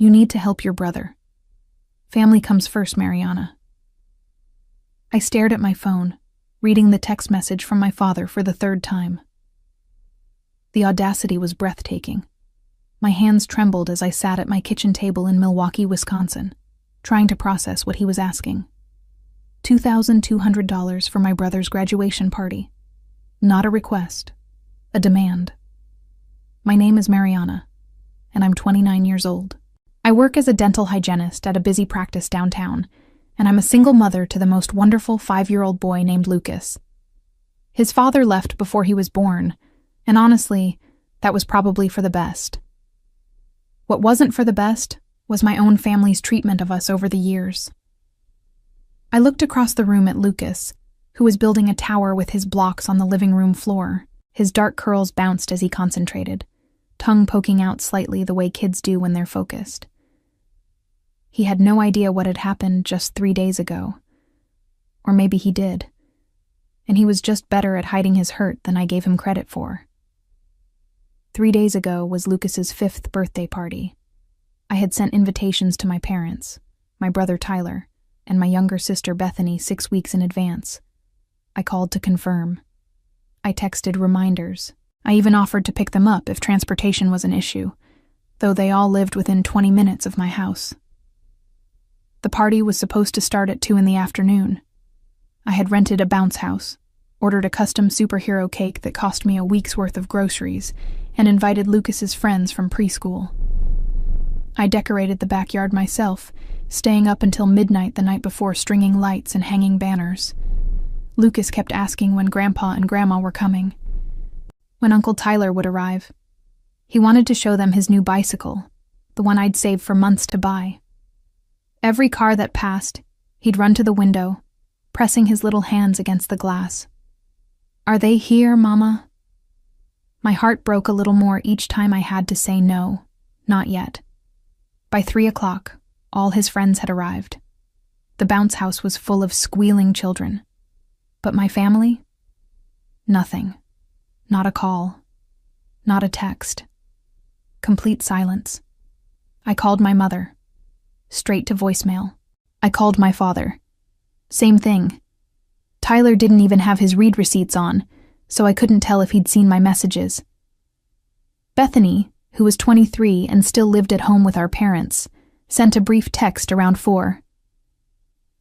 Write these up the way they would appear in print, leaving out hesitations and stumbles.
You need to help your brother. Family comes first, Mariana. I stared at my phone, reading the text message from my father for the third time. The audacity was breathtaking. My hands trembled as I sat at my kitchen table in Milwaukee, Wisconsin, trying to process what he was asking. $2,200 for my brother's graduation party. Not a request, a demand. My name is Mariana, and I'm 29 years old. I work as a dental hygienist at a busy practice downtown, and I'm a single mother to the most wonderful 5-year-old boy named Lucas. His father left before he was born, and honestly, that was probably for the best. What wasn't for the best was my own family's treatment of us over the years. I looked across the room at Lucas, who was building a tower with his blocks on the living room floor. His dark curls bounced as he concentrated, tongue poking out slightly the way kids do when they're focused. He had no idea what had happened just 3 days ago. Or maybe he did. And he was just better at hiding his hurt than I gave him credit for. 3 days ago was Lucas's 5th birthday party. I had sent invitations to my parents, my brother Tyler, and my younger sister Bethany 6 weeks in advance. I called to confirm. I texted reminders. I even offered to pick them up if transportation was an issue, though they all lived within 20 minutes of my house. The party was supposed to start at 2 in the afternoon. I had rented a bounce house, ordered a custom superhero cake that cost me a week's worth of groceries, and invited Lucas's friends from preschool. I decorated the backyard myself, staying up until midnight the night before stringing lights and hanging banners. Lucas kept asking when Grandpa and Grandma were coming, when Uncle Tyler would arrive. He wanted to show them his new bicycle, the one I'd saved for months to buy. Every car that passed, he'd run to the window, pressing his little hands against the glass. "Are they here, Mama?" My heart broke a little more each time I had to say no, not yet. By 3 o'clock, all his friends had arrived. The bounce house was full of squealing children. But my family? Nothing. Not a call. Not a text. Complete silence. I called my mother. Straight to voicemail. I called my father. Same thing. Tyler didn't even have his read receipts on, so I couldn't tell if he'd seen my messages. Bethany, who was 23 and still lived at home with our parents, sent a brief text around 4.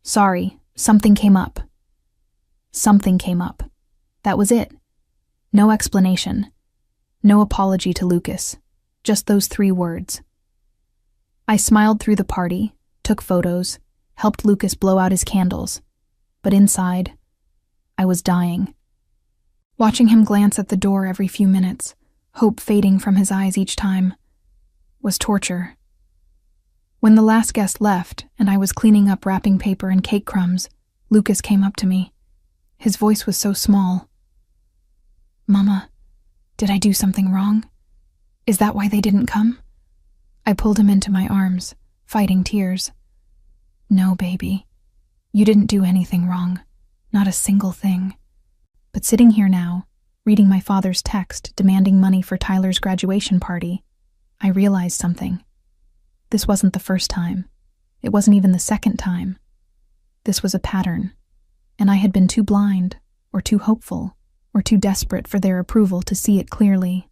"Sorry, something came up." Something came up. That was it. No explanation. No apology to Lucas. Just those 3 words. I smiled through the party, took photos, helped Lucas blow out his candles. But inside, I was dying. Watching him glance at the door every few minutes, hope fading from his eyes each time, was torture. When the last guest left and I was cleaning up wrapping paper and cake crumbs, Lucas came up to me. His voice was so small. "Mama, did I do something wrong? Is that why they didn't come?" I pulled him into my arms, fighting tears. "No, baby. You didn't do anything wrong. Not a single thing." But sitting here now, reading my father's text demanding money for Tyler's graduation party, I realized something. This wasn't the first time. It wasn't even the second time. This was a pattern. And I had been too blind, or too hopeful, or too desperate for their approval to see it clearly.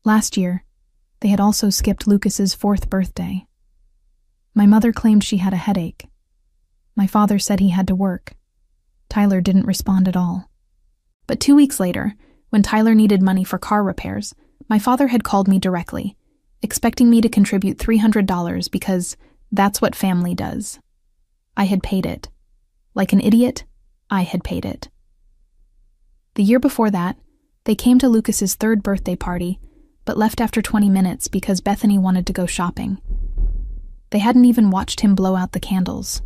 Last year, they had also skipped Lucas's 4th birthday. My mother claimed she had a headache. My father said he had to work. Tyler didn't respond at all. But 2 weeks later, when Tyler needed money for car repairs, my father had called me directly, expecting me to contribute $300 because that's what family does. I had paid it. Like an idiot, I had paid it. The year before that, they came to Lucas's 3rd birthday party, but left after 20 minutes because Bethany wanted to go shopping. They hadn't even watched him blow out the candles.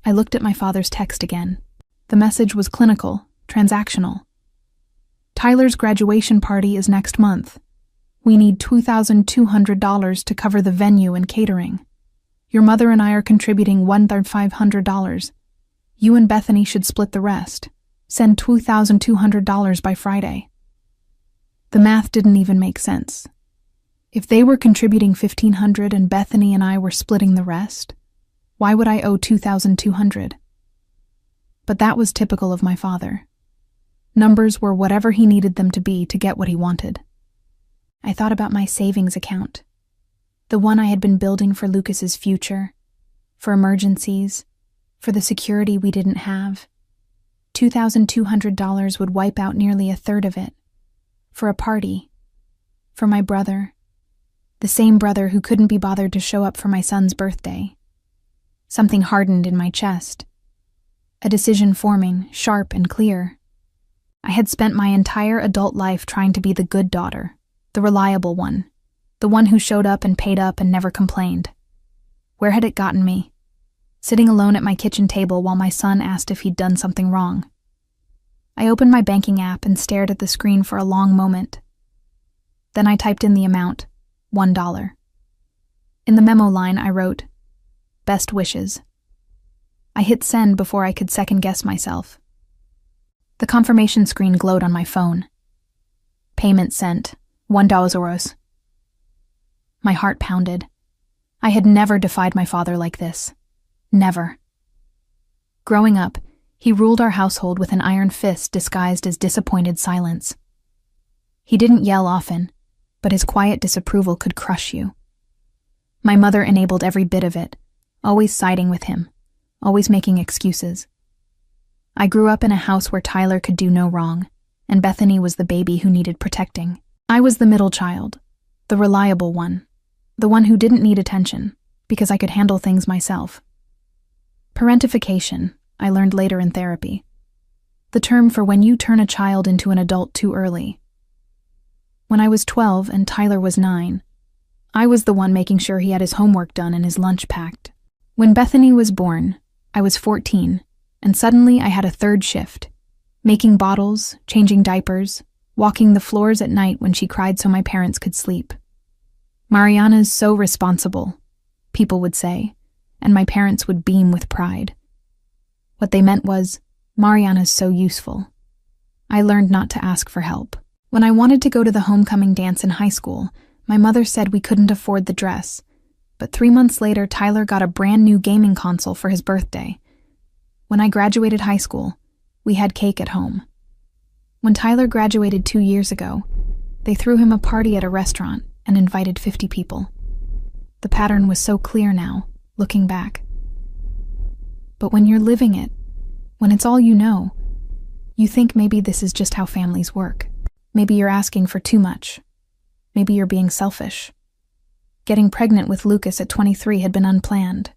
I looked at my father's text again. The message was clinical, transactional. "Tyler's graduation party is next month. We need $2,200 to cover the venue and catering. Your mother and I are contributing $1,500. You and Bethany should split the rest. Send $2,200 by Friday." The math didn't even make sense. If they were contributing $1,500 and Bethany and I were splitting the rest, why would I owe $2,200? But that was typical of my father. Numbers were whatever he needed them to be to get what he wanted. I thought about my savings account, the one I had been building for Lucas's future, for emergencies, for the security we didn't have. $2,200 would wipe out nearly a third of it. For a party. For my brother. The same brother who couldn't be bothered to show up for my son's birthday. Something hardened in my chest. A decision forming, sharp and clear. I had spent my entire adult life trying to be the good daughter, the reliable one, the one who showed up and paid up and never complained. Where had it gotten me? Sitting alone at my kitchen table while my son asked if he'd done something wrong. I opened my banking app and stared at the screen for a long moment. Then I typed in the amount, $1. In the memo line, I wrote, "Best wishes." I hit send before I could second-guess myself. The confirmation screen glowed on my phone. Payment sent, $1. My heart pounded. I had never defied my father like this. Never. Growing up, he ruled our household with an iron fist disguised as disappointed silence. He didn't yell often, but his quiet disapproval could crush you. My mother enabled every bit of it, always siding with him, always making excuses. I grew up in a house where Tyler could do no wrong, and Bethany was the baby who needed protecting. I was the middle child, the reliable one, the one who didn't need attention, because I could handle things myself. Parentification, I learned later in therapy. The term for when you turn a child into an adult too early. When I was 12 and Tyler was 9, I was the one making sure he had his homework done and his lunch packed. When Bethany was born, I was 14, and suddenly I had a third shift, making bottles, changing diapers, walking the floors at night when she cried so my parents could sleep. Mariana's so responsible, people would say, and my parents would beam with pride. What they meant was, Mariana's so useful. I learned not to ask for help. When I wanted to go to the homecoming dance in high school, my mother said we couldn't afford the dress, but 3 months later Tyler got a brand new gaming console for his birthday. When I graduated high school, we had cake at home. When Tyler graduated 2 years ago, they threw him a party at a restaurant and invited 50 people. The pattern was so clear now, looking back. But when you're living it, when it's all you know, you think maybe this is just how families work. Maybe you're asking for too much. Maybe you're being selfish. Getting pregnant with Lucas at 23 had been unplanned.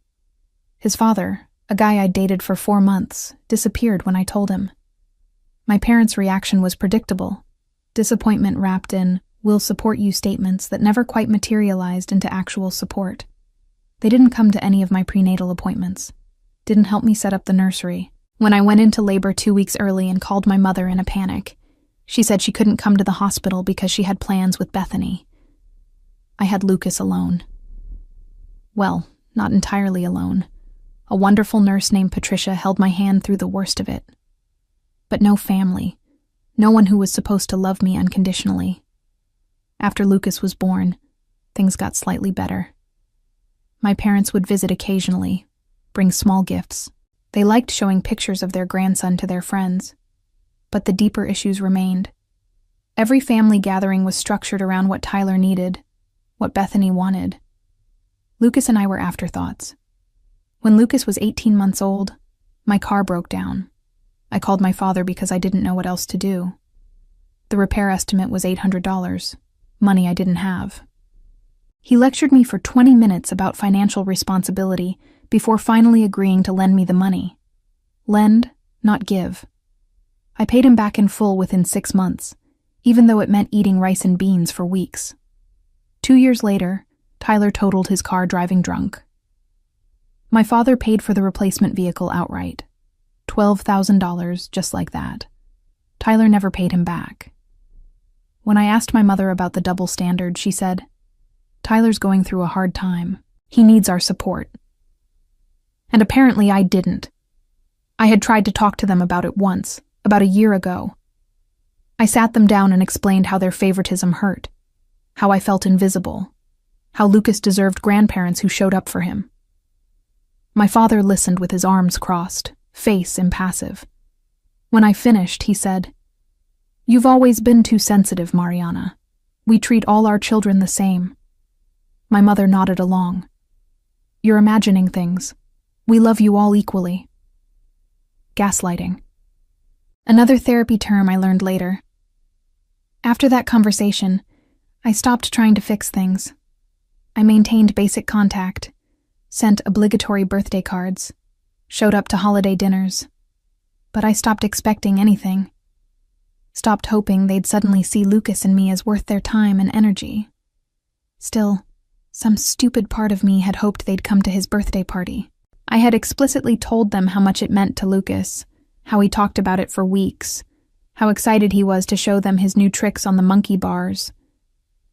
His father, a guy I'd dated for 4 months, disappeared when I told him. My parents' reaction was predictable. Disappointment wrapped in, "we'll support you" statements that never quite materialized into actual support. They didn't come to any of my prenatal appointments. Didn't help me set up the nursery. When I went into labor 2 weeks early and called my mother in a panic, she said she couldn't come to the hospital because she had plans with Bethany. I had Lucas alone. Well, not entirely alone. A wonderful nurse named Patricia held my hand through the worst of it. But no family. No one who was supposed to love me unconditionally. After Lucas was born, things got slightly better. My parents would visit occasionally, bring small gifts. They liked showing pictures of their grandson to their friends. But the deeper issues remained. Every family gathering was structured around what Tyler needed, what Bethany wanted. Lucas and I were afterthoughts. When Lucas was 18 months old, my car broke down. I called my father because I didn't know what else to do. The repair estimate was $800, money I didn't have. He lectured me for 20 minutes about financial responsibility before finally agreeing to lend me the money. Lend, not give. I paid him back in full within 6 months, even though it meant eating rice and beans for weeks. 2 years later, Tyler totaled his car driving drunk. My father paid for the replacement vehicle outright. $12,000, just like that. Tyler never paid him back. When I asked my mother about the double standard, she said, "Tyler's going through a hard time. He needs our support." And apparently I didn't. I had tried to talk to them about it once, about a year ago. I sat them down and explained how their favoritism hurt. how I felt invisible, how Lucas deserved grandparents who showed up for him. My father listened with his arms crossed, face impassive. When I finished, he said, "You've always been too sensitive, Mariana. We treat all our children the same." My mother nodded along. "You're imagining things. We love you all equally." Gaslighting. Another therapy term I learned later. After that conversation, I stopped trying to fix things. I maintained basic contact, sent obligatory birthday cards, showed up to holiday dinners, but I stopped expecting anything. Stopped hoping they'd suddenly see Lucas and me as worth their time and energy. Still, some stupid part of me had hoped they'd come to his birthday party. I had explicitly told them how much it meant to Lucas, how he talked about it for weeks, how excited he was to show them his new tricks on the monkey bars.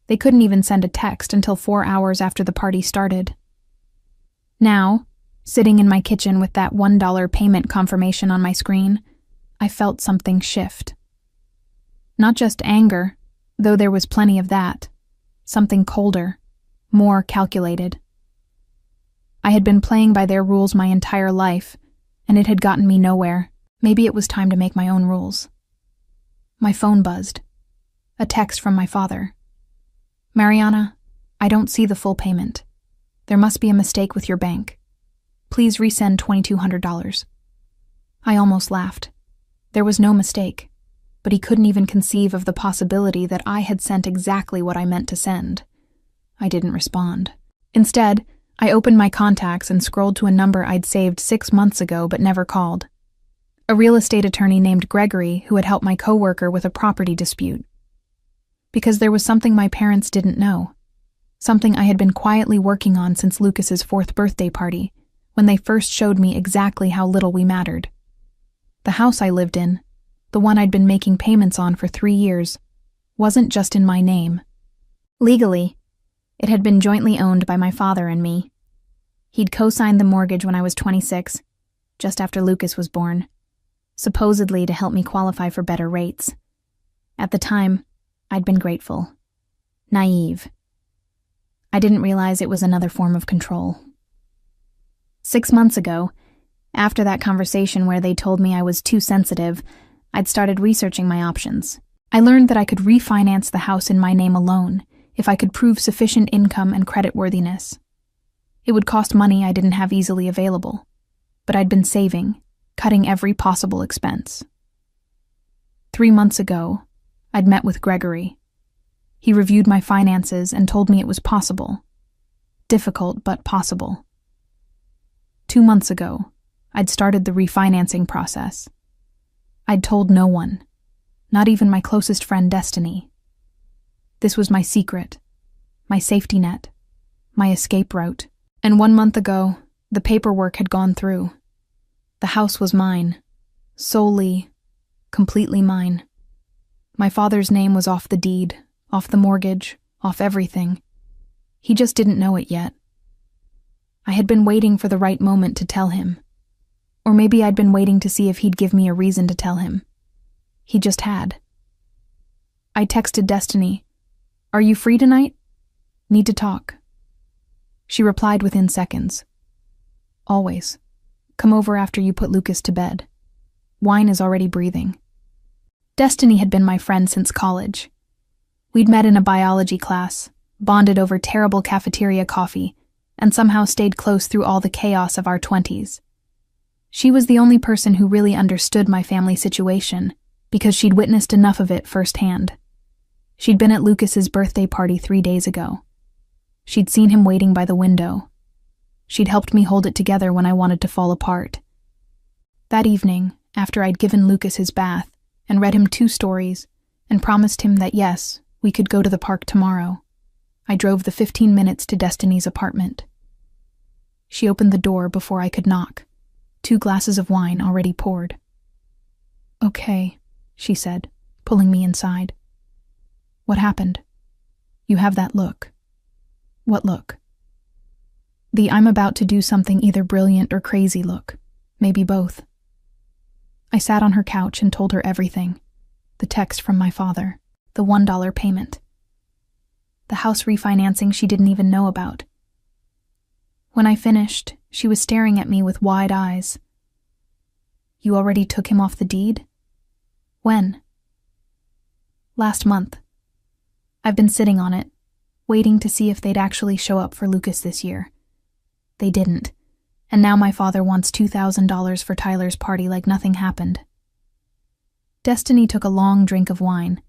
They couldn't even send a text until 4 hours after the party started. Now, sitting in my kitchen with that $1 payment confirmation on my screen, I felt something shift. Not just anger, though there was plenty of that. Something colder, more calculated. I had been playing by their rules my entire life, and it had gotten me nowhere. Maybe it was time to make my own rules. My phone buzzed. A text from my father. "Mariana, I don't see the full payment. There must be a mistake with your bank. Please resend $2,200. I almost laughed. There was no mistake, but he couldn't even conceive of the possibility that I had sent exactly what I meant to send. I didn't respond. Instead, I opened my contacts and scrolled to a number I'd saved 6 months ago but never called. A real estate attorney named Gregory who had helped my coworker with a property dispute. Because there was something my parents didn't know. Something I had been quietly working on since Lucas's 4th birthday party, when they first showed me exactly how little we mattered. The house I lived in, the one I'd been making payments on for 3 years, wasn't just in my name. Legally, it had been jointly owned by my father and me. He'd co-signed the mortgage when I was 26, just after Lucas was born, supposedly to help me qualify for better rates. At the time, I'd been grateful. Naive. I didn't realize it was another form of control. 6 months ago, after that conversation where they told me I was too sensitive, I'd started researching my options. I learned that I could refinance the house in my name alone if I could prove sufficient income and creditworthiness. It would cost money I didn't have easily available, but I'd been saving, cutting every possible expense. 3 months ago, I'd met with Gregory. He reviewed my finances and told me it was possible. Difficult, but possible. 2 months ago, I'd started the refinancing process. I'd told no one, not even my closest friend Destiny. This was my secret, my safety net, my escape route. And 1 month ago, the paperwork had gone through. The house was mine, solely, completely mine. My father's name was off the deed, off the mortgage, off everything. He just didn't know it yet. I had been waiting for the right moment to tell him. Or maybe I'd been waiting to see if he'd give me a reason to tell him. He just had. I texted Destiny, "Are you free tonight? Need to talk." She replied within seconds. "Always. Come over after you put Lucas to bed. Wine is already breathing." Destiny had been my friend since college. We'd met in a biology class, bonded over terrible cafeteria coffee, and somehow stayed close through all the chaos of our 20s. She was the only person who really understood my family situation, because she'd witnessed enough of it firsthand. She'd been at Lucas's birthday party 3 days ago. She'd seen him waiting by the window. She'd helped me hold it together when I wanted to fall apart. That evening, after I'd given Lucas his bath and read him 2 stories and promised him that yes, we could go to the park tomorrow, I drove the 15 minutes to Destiny's apartment. She opened the door before I could knock, 2 glasses of wine already poured. "Okay," she said, pulling me inside. "What happened? You have that look." "What look?" "The I'm about to do something either brilliant or crazy look. Maybe both." I sat on her couch and told her everything. The text from my father, the $1 payment. the house refinancing she didn't even know about. When I finished, she was staring at me with wide eyes. "You already took him off the deed? When?" "Last month. I've been sitting on it, waiting to see if they'd actually show up for Lucas this year. They didn't, and now my father wants $2,000 for Tyler's party like nothing happened." Destiny took a long drink of wine.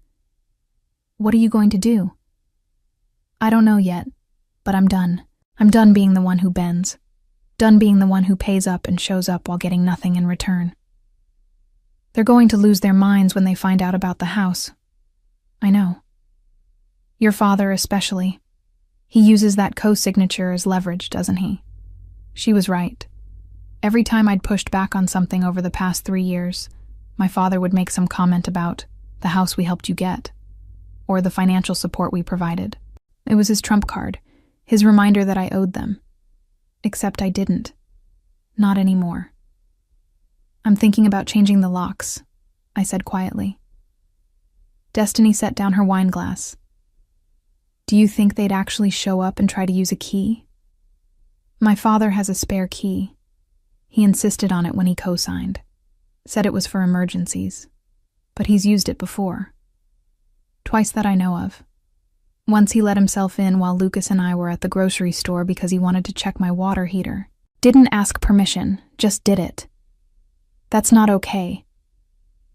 "What are you going to do?" "I don't know yet, but I'm done. I'm done being the one who bends. Done being the one who pays up and shows up while getting nothing in return. They're going to lose their minds when they find out about the house. I know. Your father especially. He uses that co-signature as leverage, doesn't he?" She was right. Every time I'd pushed back on something over the past 3 years, my father would make some comment about the house we helped you get, or the financial support we provided. It was his trump card, his reminder that I owed them. Except I didn't. Not anymore. "I'm thinking about changing the locks," I said quietly. Destiny set down her wine glass. "Do you think they'd actually show up and try to use a key?" "My father has a spare key. He insisted on it when he co-signed. Said it was for emergencies. But he's used it before. Twice that I know of. Once he let himself in while Lucas and I were at the grocery store because he wanted to check my water heater. Didn't ask permission, just did it. That's not okay.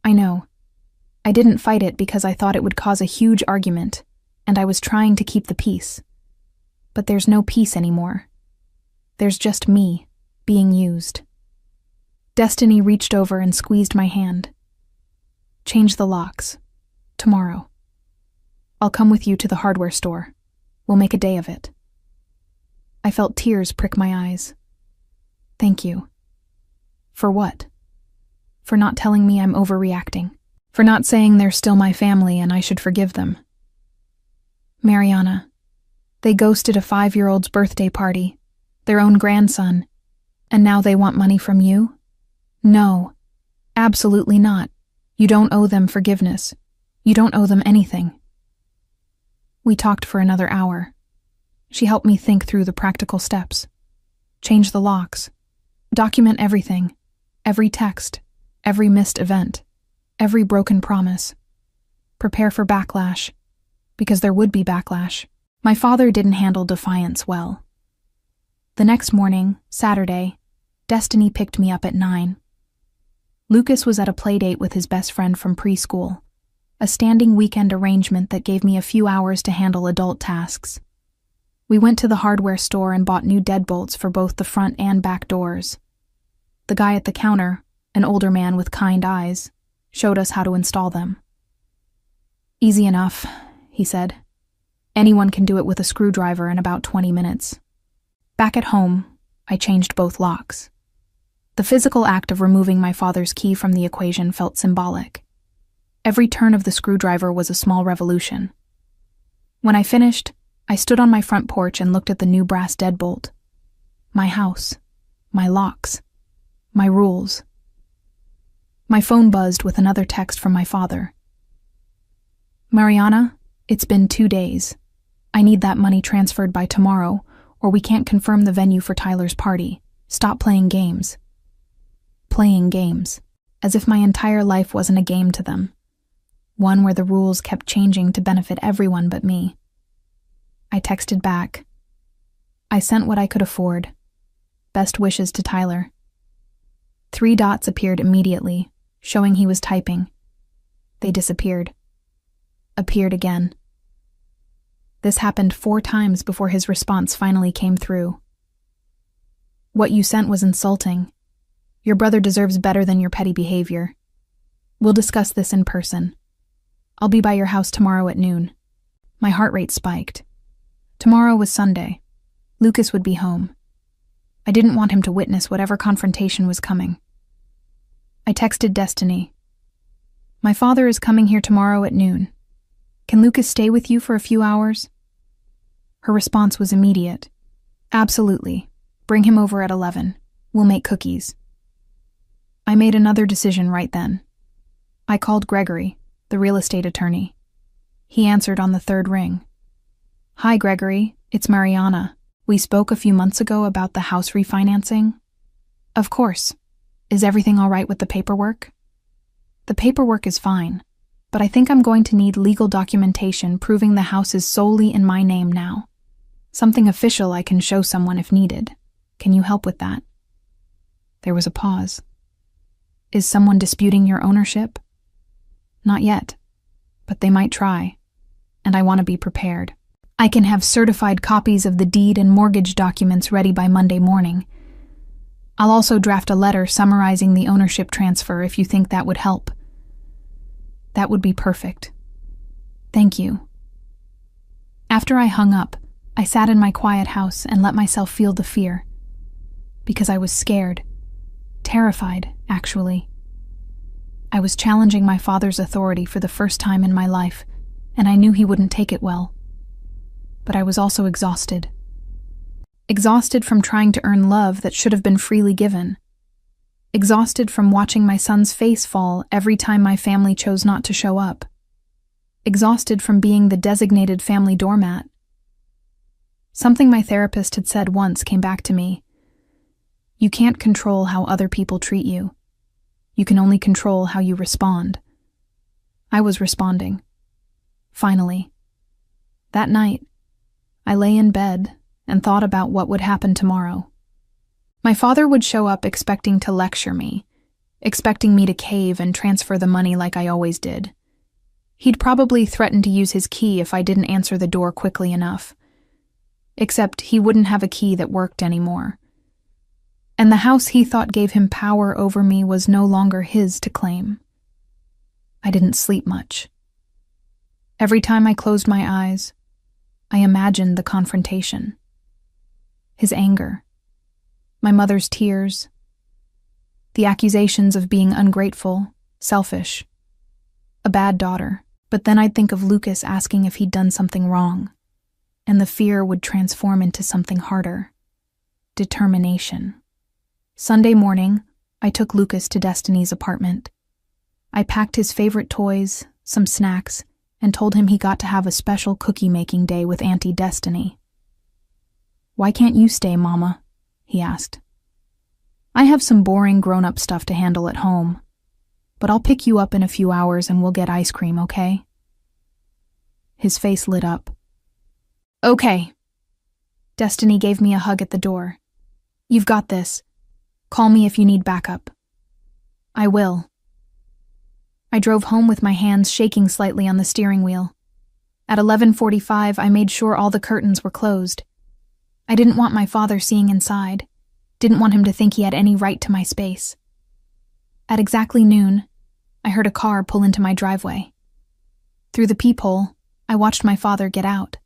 I know. I didn't fight it because I thought it would cause a huge argument, and I was trying to keep the peace. But there's no peace anymore. There's just me, being used." Destiny reached over and squeezed my hand. "Change the locks. Tomorrow. I'll come with you to the hardware store. We'll make a day of it." I felt tears prick my eyes. "Thank you." "For what?" "For not telling me I'm overreacting. For not saying they're still my family and I should forgive them." "Mariana, they ghosted a 5-year-old's birthday party, their own grandson, and now they want money from you? No, absolutely not. You don't owe them forgiveness. You don't owe them anything." We talked for another hour. She helped me think through the practical steps. Change the locks. Document everything. Every text. Every missed event. Every broken promise. Prepare for backlash. Because there would be backlash. My father didn't handle defiance well. The next morning, Saturday, Destiny picked me up at 9. Lucas was at a play date with his best friend from preschool. A standing weekend arrangement that gave me a few hours to handle adult tasks. We went to the hardware store and bought new deadbolts for both the front and back doors. The guy at the counter, an older man with kind eyes, showed us how to install them. "Easy enough," he said. "Anyone can do it with a screwdriver in about 20 minutes." Back at home, I changed both locks. The physical act of removing my father's key from the equation felt symbolic. Every turn of the screwdriver was a small revolution. When I finished, I stood on my front porch and looked at the new brass deadbolt. My house, my locks, my rules. My phone buzzed with another text from my father. "Mariana, it's been 2 days. I need that money transferred by tomorrow, or we can't confirm the venue for Tyler's party. Stop playing games." Playing games, as if my entire life wasn't a game to them. One where the rules kept changing to benefit everyone but me. I texted back. I sent what I could afford. Best wishes to Tyler. 3 dots appeared immediately, showing he was typing. They disappeared. Appeared again. This happened 4 times before his response finally came through. "What you sent was insulting. Your brother deserves better than your petty behavior. We'll discuss this in person. I'll be by your house tomorrow at noon." My heart rate spiked. Tomorrow was Sunday. Lucas would be home. I didn't want him to witness whatever confrontation was coming. I texted Destiny. "My father is coming here tomorrow at noon. Can Lucas stay with you for a few hours?" Her response was immediate. "Absolutely. Bring him over at 11. We'll make cookies." I made another decision right then. I called Gregory, the real estate attorney. He answered on the 3rd ring. Hi, Gregory. It's Mariana. We spoke a few months ago about the house refinancing. Of course. Is everything all right with the paperwork? The paperwork is fine, but I think I'm going to need legal documentation proving the house is solely in my name now. Something official I can show someone if needed. Can you help with that? There was a pause. Is someone disputing your ownership? Not yet, but they might try, and I want to be prepared. I can have certified copies of the deed and mortgage documents ready by Monday morning. I'll also draft a letter summarizing the ownership transfer if you think that would help. That would be perfect. Thank you. After I hung up, I sat in my quiet house and let myself feel the fear. Because I was scared. Terrified, actually. I was challenging my father's authority for the first time in my life, and I knew he wouldn't take it well. But I was also exhausted. Exhausted from trying to earn love that should have been freely given. Exhausted from watching my son's face fall every time my family chose not to show up. Exhausted from being the designated family doormat. Something my therapist had said once came back to me. You can't control how other people treat you. You can only control how you respond. I was responding. Finally. That night, I lay in bed and thought about what would happen tomorrow. My father would show up expecting to lecture me, expecting me to cave and transfer the money like I always did. He'd probably threaten to use his key if I didn't answer the door quickly enough. Except he wouldn't have a key that worked anymore. And the house he thought gave him power over me was no longer his to claim. I didn't sleep much. Every time I closed my eyes, I imagined the confrontation. His anger. My mother's tears. The accusations of being ungrateful, selfish. A bad daughter. But then I'd think of Lucas asking if he'd done something wrong. And the fear would transform into something harder. Determination. Sunday morning, I took Lucas to Destiny's apartment. I packed his favorite toys, some snacks, and told him he got to have a special cookie-making day with Auntie Destiny. "Why can't you stay, Mama?" he asked. "I have some boring grown-up stuff to handle at home, but I'll pick you up in a few hours and we'll get ice cream, okay?" His face lit up. "Okay." Destiny gave me a hug at the door. "You've got this. Call me if you need backup." "I will." I drove home with my hands shaking slightly on the steering wheel. At 11:45, I made sure all the curtains were closed. I didn't want my father seeing inside. Didn't want him to think he had any right to my space. At exactly noon, I heard a car pull into my driveway. Through the peephole, I watched my father get out,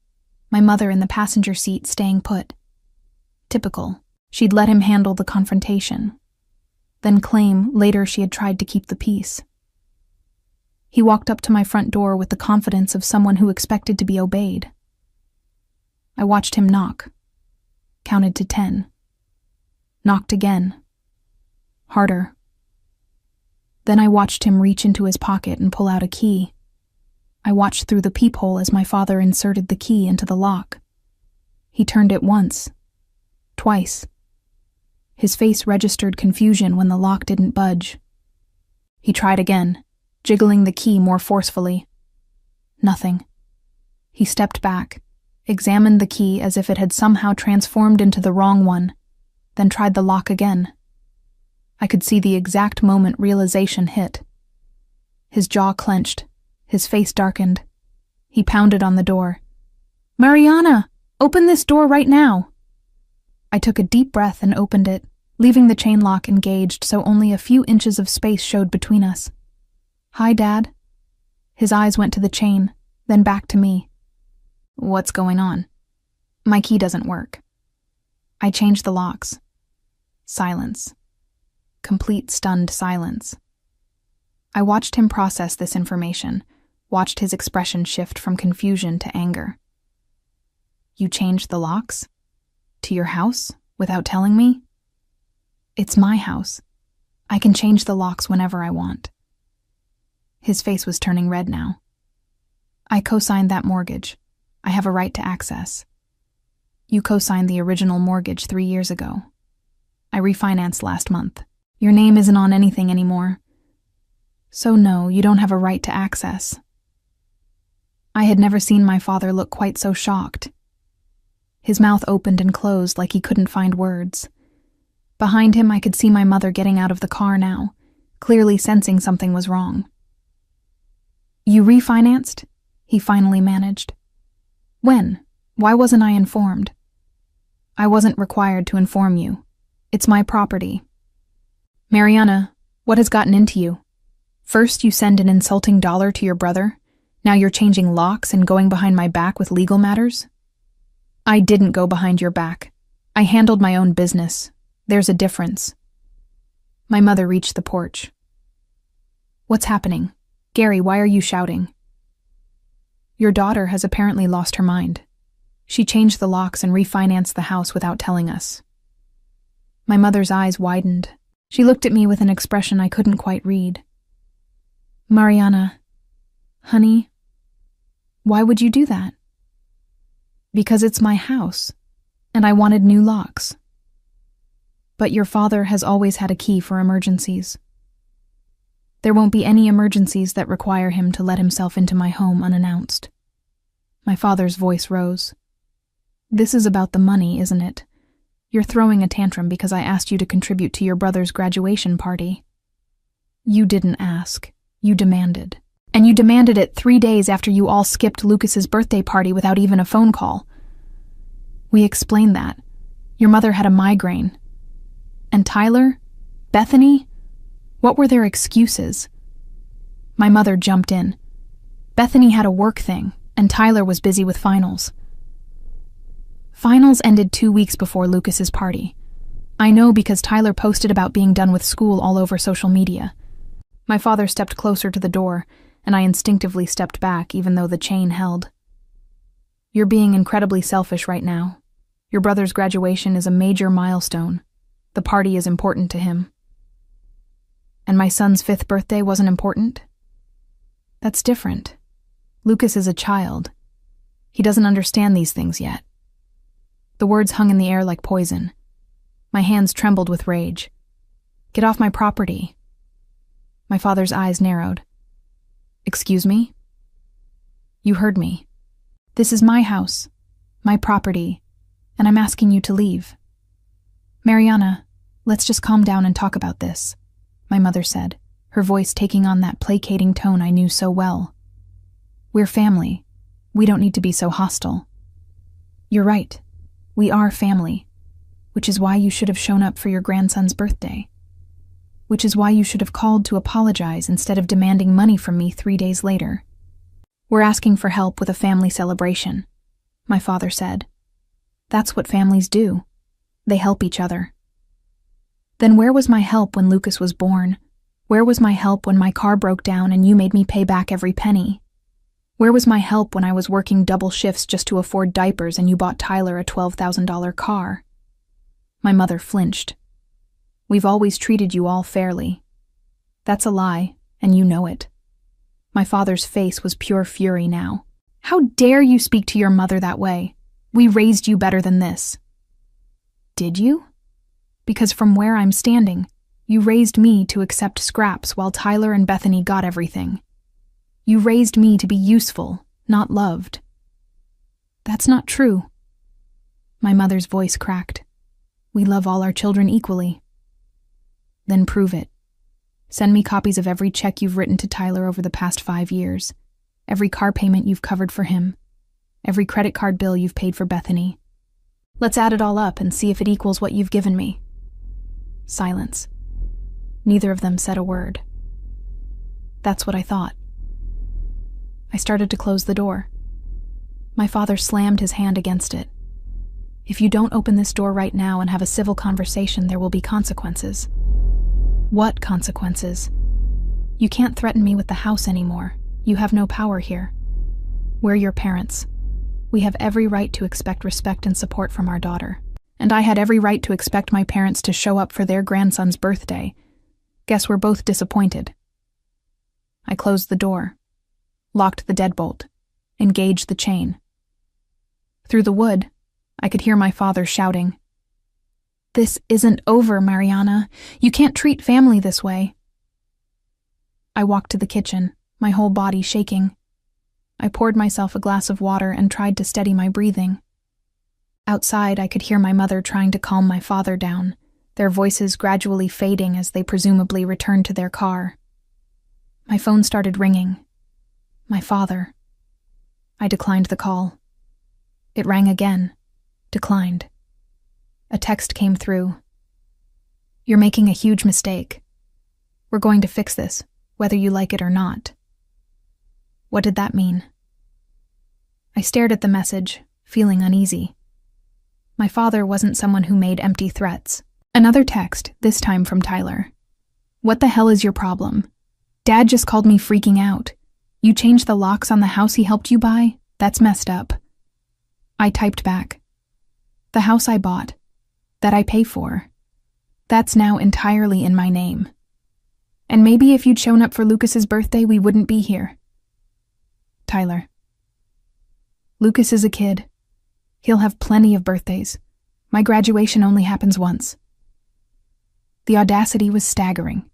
my mother in the passenger seat staying put. Typical. She'd let him handle the confrontation, then claim later she had tried to keep the peace. He walked up to my front door with the confidence of someone who expected to be obeyed. I watched him knock, counted to 10. Knocked again. Harder. Then I watched him reach into his pocket and pull out a key. I watched through the peephole as my father inserted the key into the lock. He turned it once, twice. His face registered confusion when the lock didn't budge. He tried again, jiggling the key more forcefully. Nothing. He stepped back, examined the key as if it had somehow transformed into the wrong one, then tried the lock again. I could see the exact moment realization hit. His jaw clenched, his face darkened. He pounded on the door. "Mariana, open this door right now." I took a deep breath and opened it, leaving the chain lock engaged so only a few inches of space showed between us. "Hi, Dad." His eyes went to the chain, then back to me. "What's going on?" "My key doesn't work." I changed the locks. Silence. Complete stunned silence. I watched him process this information, watched his expression shift from confusion to anger. "You changed the locks? To your house? Without telling me?" "It's my house. I can change the locks whenever I want." His face was turning red now. "I co-signed that mortgage. I have a right to access. You co-signed the original mortgage 3 years ago. I refinanced last month. Your name isn't on anything anymore. So no, you don't have a right to access. I had never seen my father look quite so shocked. His mouth opened and closed like he couldn't find words. Behind him, I could see my mother getting out of the car now, clearly sensing something was wrong. You refinanced? He finally managed. When? Why wasn't I informed? I wasn't required to inform you. It's my property. Mariana, what has gotten into you? First, you send an insulting dollar to your brother. Now you're changing locks and going behind my back with legal matters? I didn't go behind your back. I handled my own business. There's a difference. My mother reached the porch. What's happening? Gary, why are you shouting? Your daughter has apparently lost her mind. She changed the locks and refinanced the house without telling us. My mother's eyes widened. She looked at me with an expression I couldn't quite read. Mariana, honey, why would you do that? Because it's my house, and I wanted new locks. But your father has always had a key for emergencies. There won't be any emergencies that require him to let himself into my home unannounced. My father's voice rose. This is about the money, isn't it? You're throwing a tantrum because I asked you to contribute to your brother's graduation party. You didn't ask. You demanded. And you demanded it 3 days after you all skipped Lucas's birthday party without even a phone call. We explained that. Your mother had a migraine. And Tyler? Bethany? What were their excuses? My mother jumped in. Bethany had a work thing, and Tyler was busy with finals. Finals ended 2 weeks before Lucas's party. I know because Tyler posted about being done with school all over social media. My father stepped closer to the door, and I instinctively stepped back even though the chain held. You're being incredibly selfish right now. Your brother's graduation is a major milestone. The party is important to him. And my son's 5th birthday wasn't important? That's different. Lucas is a child. He doesn't understand these things yet. The words hung in the air like poison. My hands trembled with rage. Get off my property. My father's eyes narrowed. Excuse me? You heard me. This is my house, my property, and I'm asking you to leave. Mariana, let's just calm down and talk about this, my mother said, her voice taking on that placating tone I knew so well. We're family. We don't need to be so hostile. You're right. We are family, which is why you should have shown up for your grandson's birthday. Which is why you should have called to apologize instead of demanding money from me 3 days later. We're asking for help with a family celebration, my father said. That's what families do. They help each other. Then where was my help when Lucas was born? Where was my help when my car broke down and you made me pay back every penny? Where was my help when I was working double shifts just to afford diapers and you bought Tyler a $12,000 car? My mother flinched. We've always treated you all fairly. That's a lie, and you know it. My father's face was pure fury now. How dare you speak to your mother that way? We raised you better than this. Did you? Because from where I'm standing, you raised me to accept scraps while Tyler and Bethany got everything. You raised me to be useful, not loved. That's not true. My mother's voice cracked. We love all our children equally. Then prove it. Send me copies of every check you've written to Tyler over the past 5 years, every car payment you've covered for him, every credit card bill you've paid for Bethany. Let's add it all up and see if it equals what you've given me. Silence. Neither of them said a word. That's what I thought. I started to close the door. My father slammed his hand against it. If you don't open this door right now and have a civil conversation, there will be consequences. What consequences? You can't threaten me with the house anymore. You have no power here. We're your parents. We have every right to expect respect and support from our daughter. And I had every right to expect my parents to show up for their grandson's birthday. Guess we're both disappointed. I closed the door, locked the deadbolt, engaged the chain. Through the wood, I could hear my father shouting, "This isn't over, Mariana. You can't treat family this way." I walked to the kitchen, my whole body shaking. I poured myself a glass of water and tried to steady my breathing. Outside, I could hear my mother trying to calm my father down, their voices gradually fading as they presumably returned to their car. My phone started ringing. My father. I declined the call. It rang again. Declined. A text came through. "You're making a huge mistake. We're going to fix this, whether you like it or not." What did that mean? I stared at the message, feeling uneasy. My father wasn't someone who made empty threats. Another text, this time from Tyler. "What the hell is your problem? Dad just called me freaking out. You changed the locks on the house he helped you buy? That's messed up." I typed back, "The house I bought, that I pay for, that's now entirely in my name. And maybe if you'd shown up for Lucas's birthday, we wouldn't be here." Tyler. "Lucas is a kid. He'll have plenty of birthdays. My graduation only happens once." The audacity was staggering.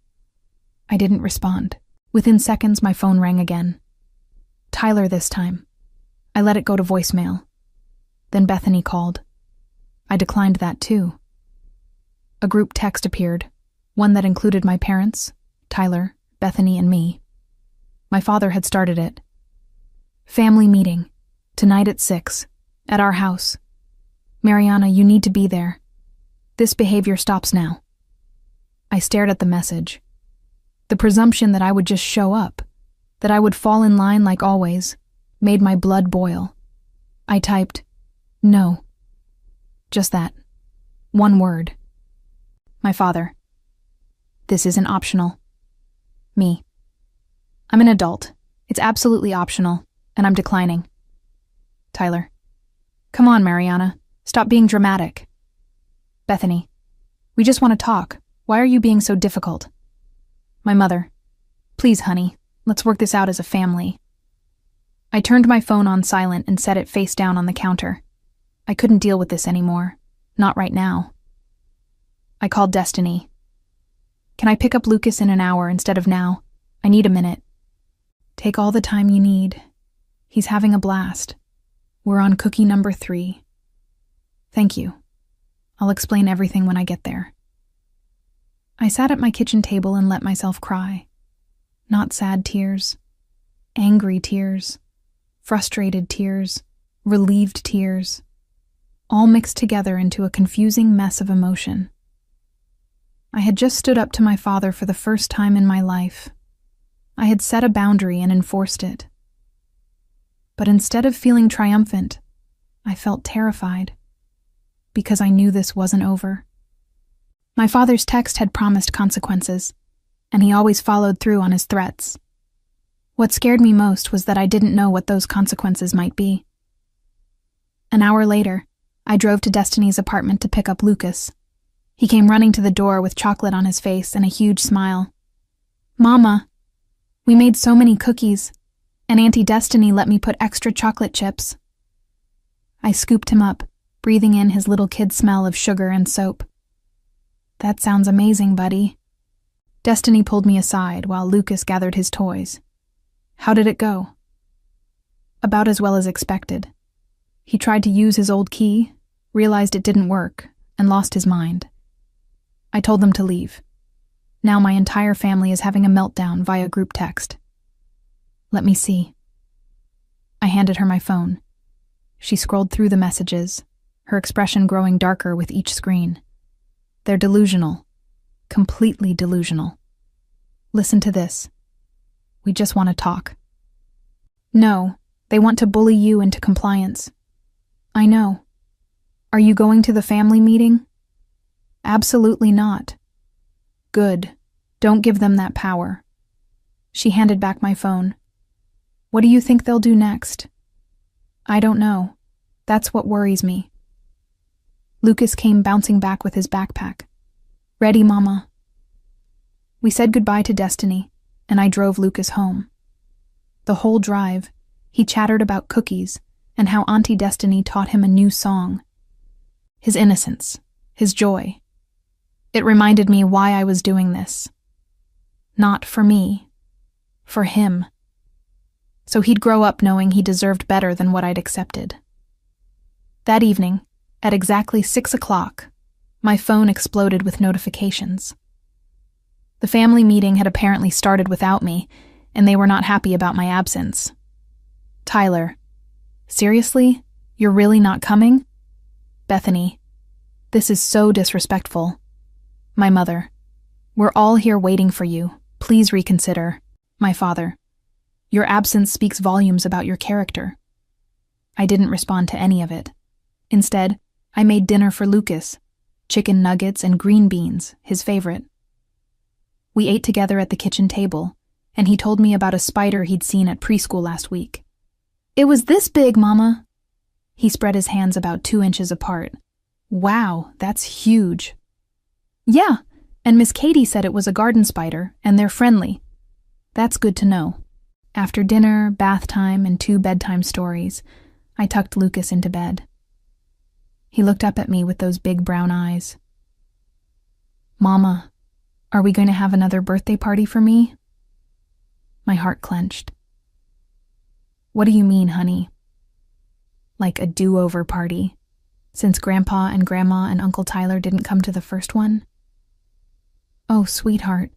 I didn't respond. Within seconds, my phone rang again. Tyler this time. I let it go to voicemail. Then Bethany called. I declined that too. A group text appeared, one that included my parents, Tyler, Bethany, and me. My father had started it. "Family meeting, tonight at 6, at our house. Mariana, you need to be there. This behavior stops now." I stared at the message. The presumption that I would just show up, that I would fall in line like always, made my blood boil. I typed, "No." Just that. One word. My father. "This isn't optional." Me. "I'm an adult. It's absolutely optional, and I'm declining." Tyler. "Come on, Mariana. Stop being dramatic." Bethany. "We just want to talk. Why are you being so difficult?" My mother. "Please, honey, let's work this out as a family." I turned my phone on silent and set it face down on the counter. I couldn't deal with this anymore. Not right now. I called Destiny. "Can I pick up Lucas in an hour instead of now? I need a minute." "Take all the time you need. He's having a blast. We're on cookie number 3. "Thank you. I'll explain everything when I get there." I sat at my kitchen table and let myself cry. Not sad tears. Angry tears. Frustrated tears. Relieved tears. All mixed together into a confusing mess of emotion. I had just stood up to my father for the first time in my life. I had set a boundary and enforced it. But instead of feeling triumphant, I felt terrified, because I knew this wasn't over. My father's text had promised consequences, and he always followed through on his threats. What scared me most was that I didn't know what those consequences might be. An hour later, I drove to Destiny's apartment to pick up Lucas. He came running to the door with chocolate on his face and a huge smile. "Mama, we made so many cookies, and Auntie Destiny let me put extra chocolate chips." I scooped him up, breathing in his little kid smell of sugar and soap. "That sounds amazing, buddy." Destiny pulled me aside while Lucas gathered his toys. "How did it go?" "About as well as expected. He tried to use his old key, realized it didn't work, and lost his mind. I told them to leave. Now my entire family is having a meltdown via group text." "Let me see." I handed her my phone. She scrolled through the messages, her expression growing darker with each screen. "They're delusional. Completely delusional. Listen to this. We just want to talk." "No, they want to bully you into compliance." "I know. Are you going to the family meeting?" "Absolutely not." "Good. Don't give them that power." She handed back my phone. "What do you think they'll do next?" "I don't know. That's what worries me." Lucas came bouncing back with his backpack. "Ready, Mama." We said goodbye to Destiny, and I drove Lucas home. The whole drive, he chattered about cookies, and how Auntie Destiny taught him a new song. His innocence, his joy. It reminded me why I was doing this. Not for me, for him. So he'd grow up knowing he deserved better than what I'd accepted. That evening, at exactly 6 o'clock, my phone exploded with notifications. The family meeting had apparently started without me, and they were not happy about my absence. Tyler, seriously? You're really not coming? Bethany, this is so disrespectful. My mother, we're all here waiting for you. Please reconsider. My father, your absence speaks volumes about your character. I didn't respond to any of it. Instead, I made dinner for Lucas, chicken nuggets and green beans, his favorite. We ate together at the kitchen table, and he told me about a spider he'd seen at preschool last week. It was this big, Mama. He spread his hands about 2 inches apart. Wow, that's huge. Yeah, and Miss Katie said it was a garden spider, and they're friendly. That's good to know. After dinner, bath time, and 2 bedtime stories, I tucked Lucas into bed. He looked up at me with those big brown eyes. Mama, are we going to have another birthday party for me? My heart clenched. What do you mean, honey? Like a do-over party, since Grandpa and Grandma and Uncle Tyler didn't come to the first one? Oh, sweetheart.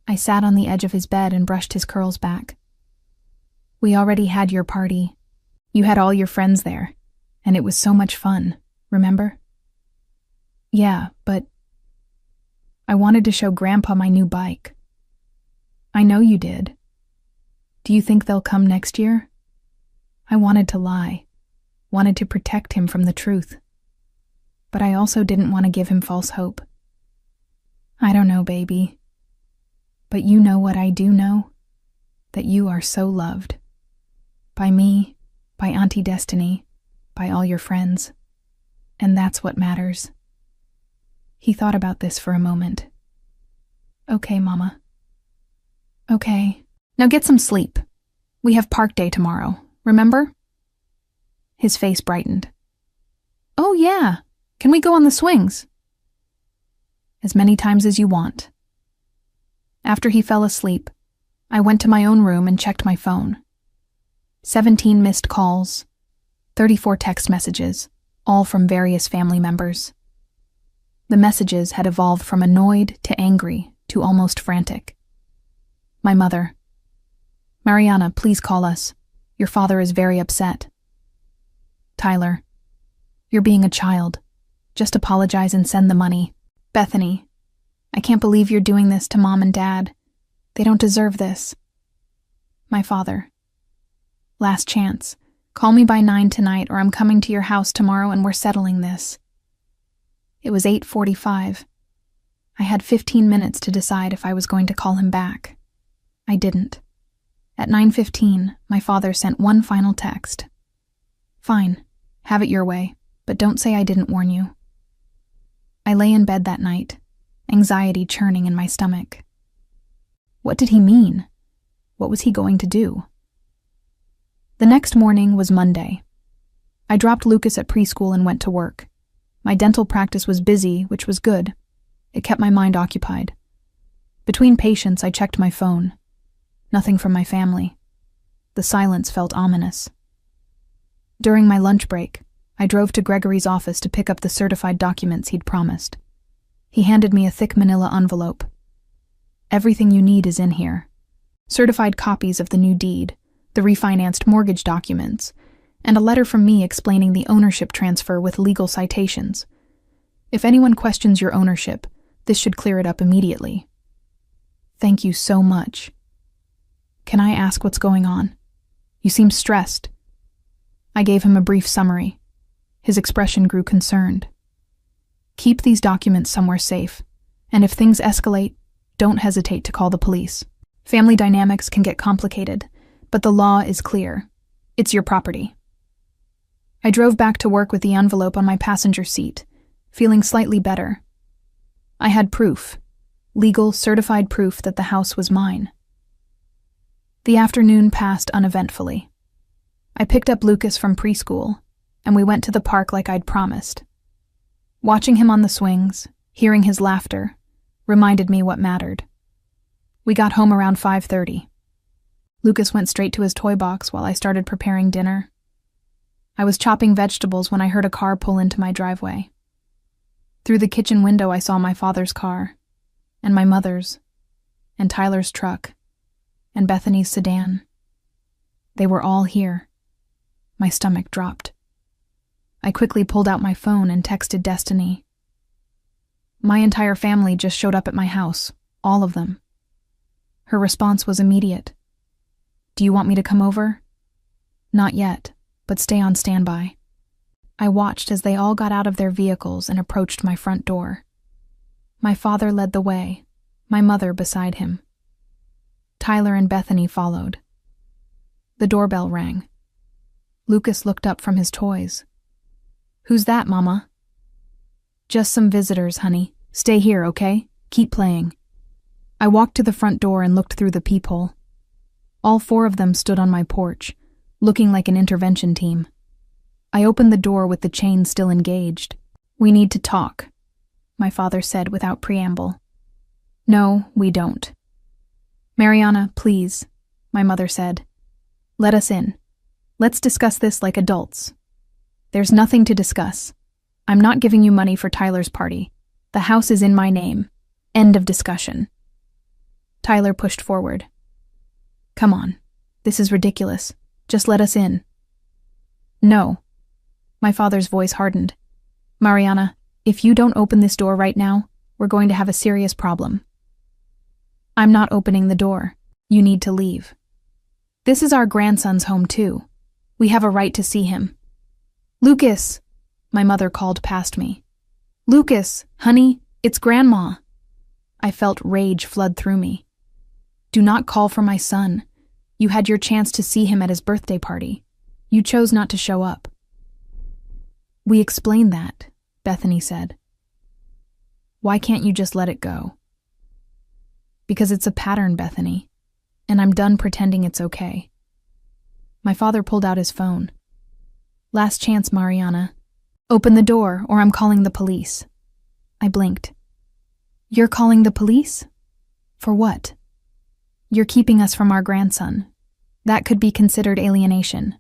I sat on the edge of his bed and brushed his curls back. We already had your party. You had all your friends there, and it was so much fun, remember? Yeah, but I wanted to show Grandpa my new bike. I know you did. Do you think they'll come next year? I wanted to lie, wanted to protect him from the truth. But I also didn't want to give him false hope. I don't know, baby. But you know what I do know? That you are so loved. By me, by Auntie Destiny, by all your friends. And that's what matters. He thought about this for a moment. Okay, Mama. Okay. Now get some sleep. We have park day tomorrow, remember? His face brightened. Oh, yeah. Can we go on the swings? As many times as you want. After he fell asleep, I went to my own room and checked my phone. 17 missed calls, 34 text messages, all from various family members. The messages had evolved from annoyed to angry to almost frantic. My mother. Mariana, please call us. Your father is very upset. Tyler. You're being a child. Just apologize and send the money. Bethany. I can't believe you're doing this to Mom and Dad. They don't deserve this. My father. Last chance. Call me by 9 tonight or I'm coming to your house tomorrow and we're settling this. It was 8:45. I had 15 minutes to decide if I was going to call him back. I didn't. At 9:15, my father sent one final text. Fine, have it your way, but don't say I didn't warn you. I lay in bed that night, anxiety churning in my stomach. What did he mean? What was he going to do? The next morning was Monday. I dropped Lucas at preschool and went to work. My dental practice was busy, which was good. It kept my mind occupied. Between patients, I checked my phone. Nothing from my family. The silence felt ominous. During my lunch break, I drove to Gregory's office to pick up the certified documents he'd promised. He handed me a thick manila envelope. Everything you need is in here. Certified copies of the new deed, the refinanced mortgage documents, and a letter from me explaining the ownership transfer with legal citations. If anyone questions your ownership, this should clear it up immediately. Thank you so much. Can I ask what's going on? You seem stressed. I gave him a brief summary. His expression grew concerned. Keep these documents somewhere safe, and if things escalate, don't hesitate to call the police. Family dynamics can get complicated, but the law is clear. It's your property. I drove back to work with the envelope on my passenger seat, feeling slightly better. I had proof, legal, certified proof that the house was mine. The afternoon passed uneventfully. I picked up Lucas from preschool, and we went to the park like I'd promised. Watching him on the swings, hearing his laughter, reminded me what mattered. We got home around 5:30. Lucas went straight to his toy box while I started preparing dinner. I was chopping vegetables when I heard a car pull into my driveway. Through the kitchen window I saw my father's car, and my mother's, and Tyler's truck, and Bethany's sedan. They were all here. My stomach dropped. I quickly pulled out my phone and texted Destiny. My entire family just showed up at my house, all of them. Her response was immediate. Do you want me to come over? Not yet, but stay on standby. I watched as they all got out of their vehicles and approached my front door. My father led the way, my mother beside him. Tyler and Bethany followed. The doorbell rang. Lucas looked up from his toys. Who's that, Mama? Just some visitors, honey. Stay here, okay? Keep playing. I walked to the front door and looked through the peephole. All 4 of them stood on my porch, looking like an intervention team. I opened the door with the chain still engaged. We need to talk, my father said without preamble. No, we don't. Mariana, please, my mother said. Let us in. Let's discuss this like adults. There's nothing to discuss. I'm not giving you money for Tyler's party. The house is in my name. End of discussion. Tyler pushed forward. Come on. This is ridiculous. Just let us in. No. My father's voice hardened. Mariana, if you don't open this door right now, we're going to have a serious problem. I'm not opening the door. You need to leave. This is our grandson's home too. We have a right to see him. Lucas, my mother called past me. Lucas, honey, it's Grandma. I felt rage flood through me. Do not call for my son. You had your chance to see him at his birthday party. You chose not to show up. We explained that, Bethany said. Why can't you just let it go? Because it's a pattern, Bethany, and I'm done pretending it's okay. My father pulled out his phone. Last chance, Mariana. Open the door, or I'm calling the police. I blinked. You're calling the police? For what? You're keeping us from our grandson. That could be considered alienation.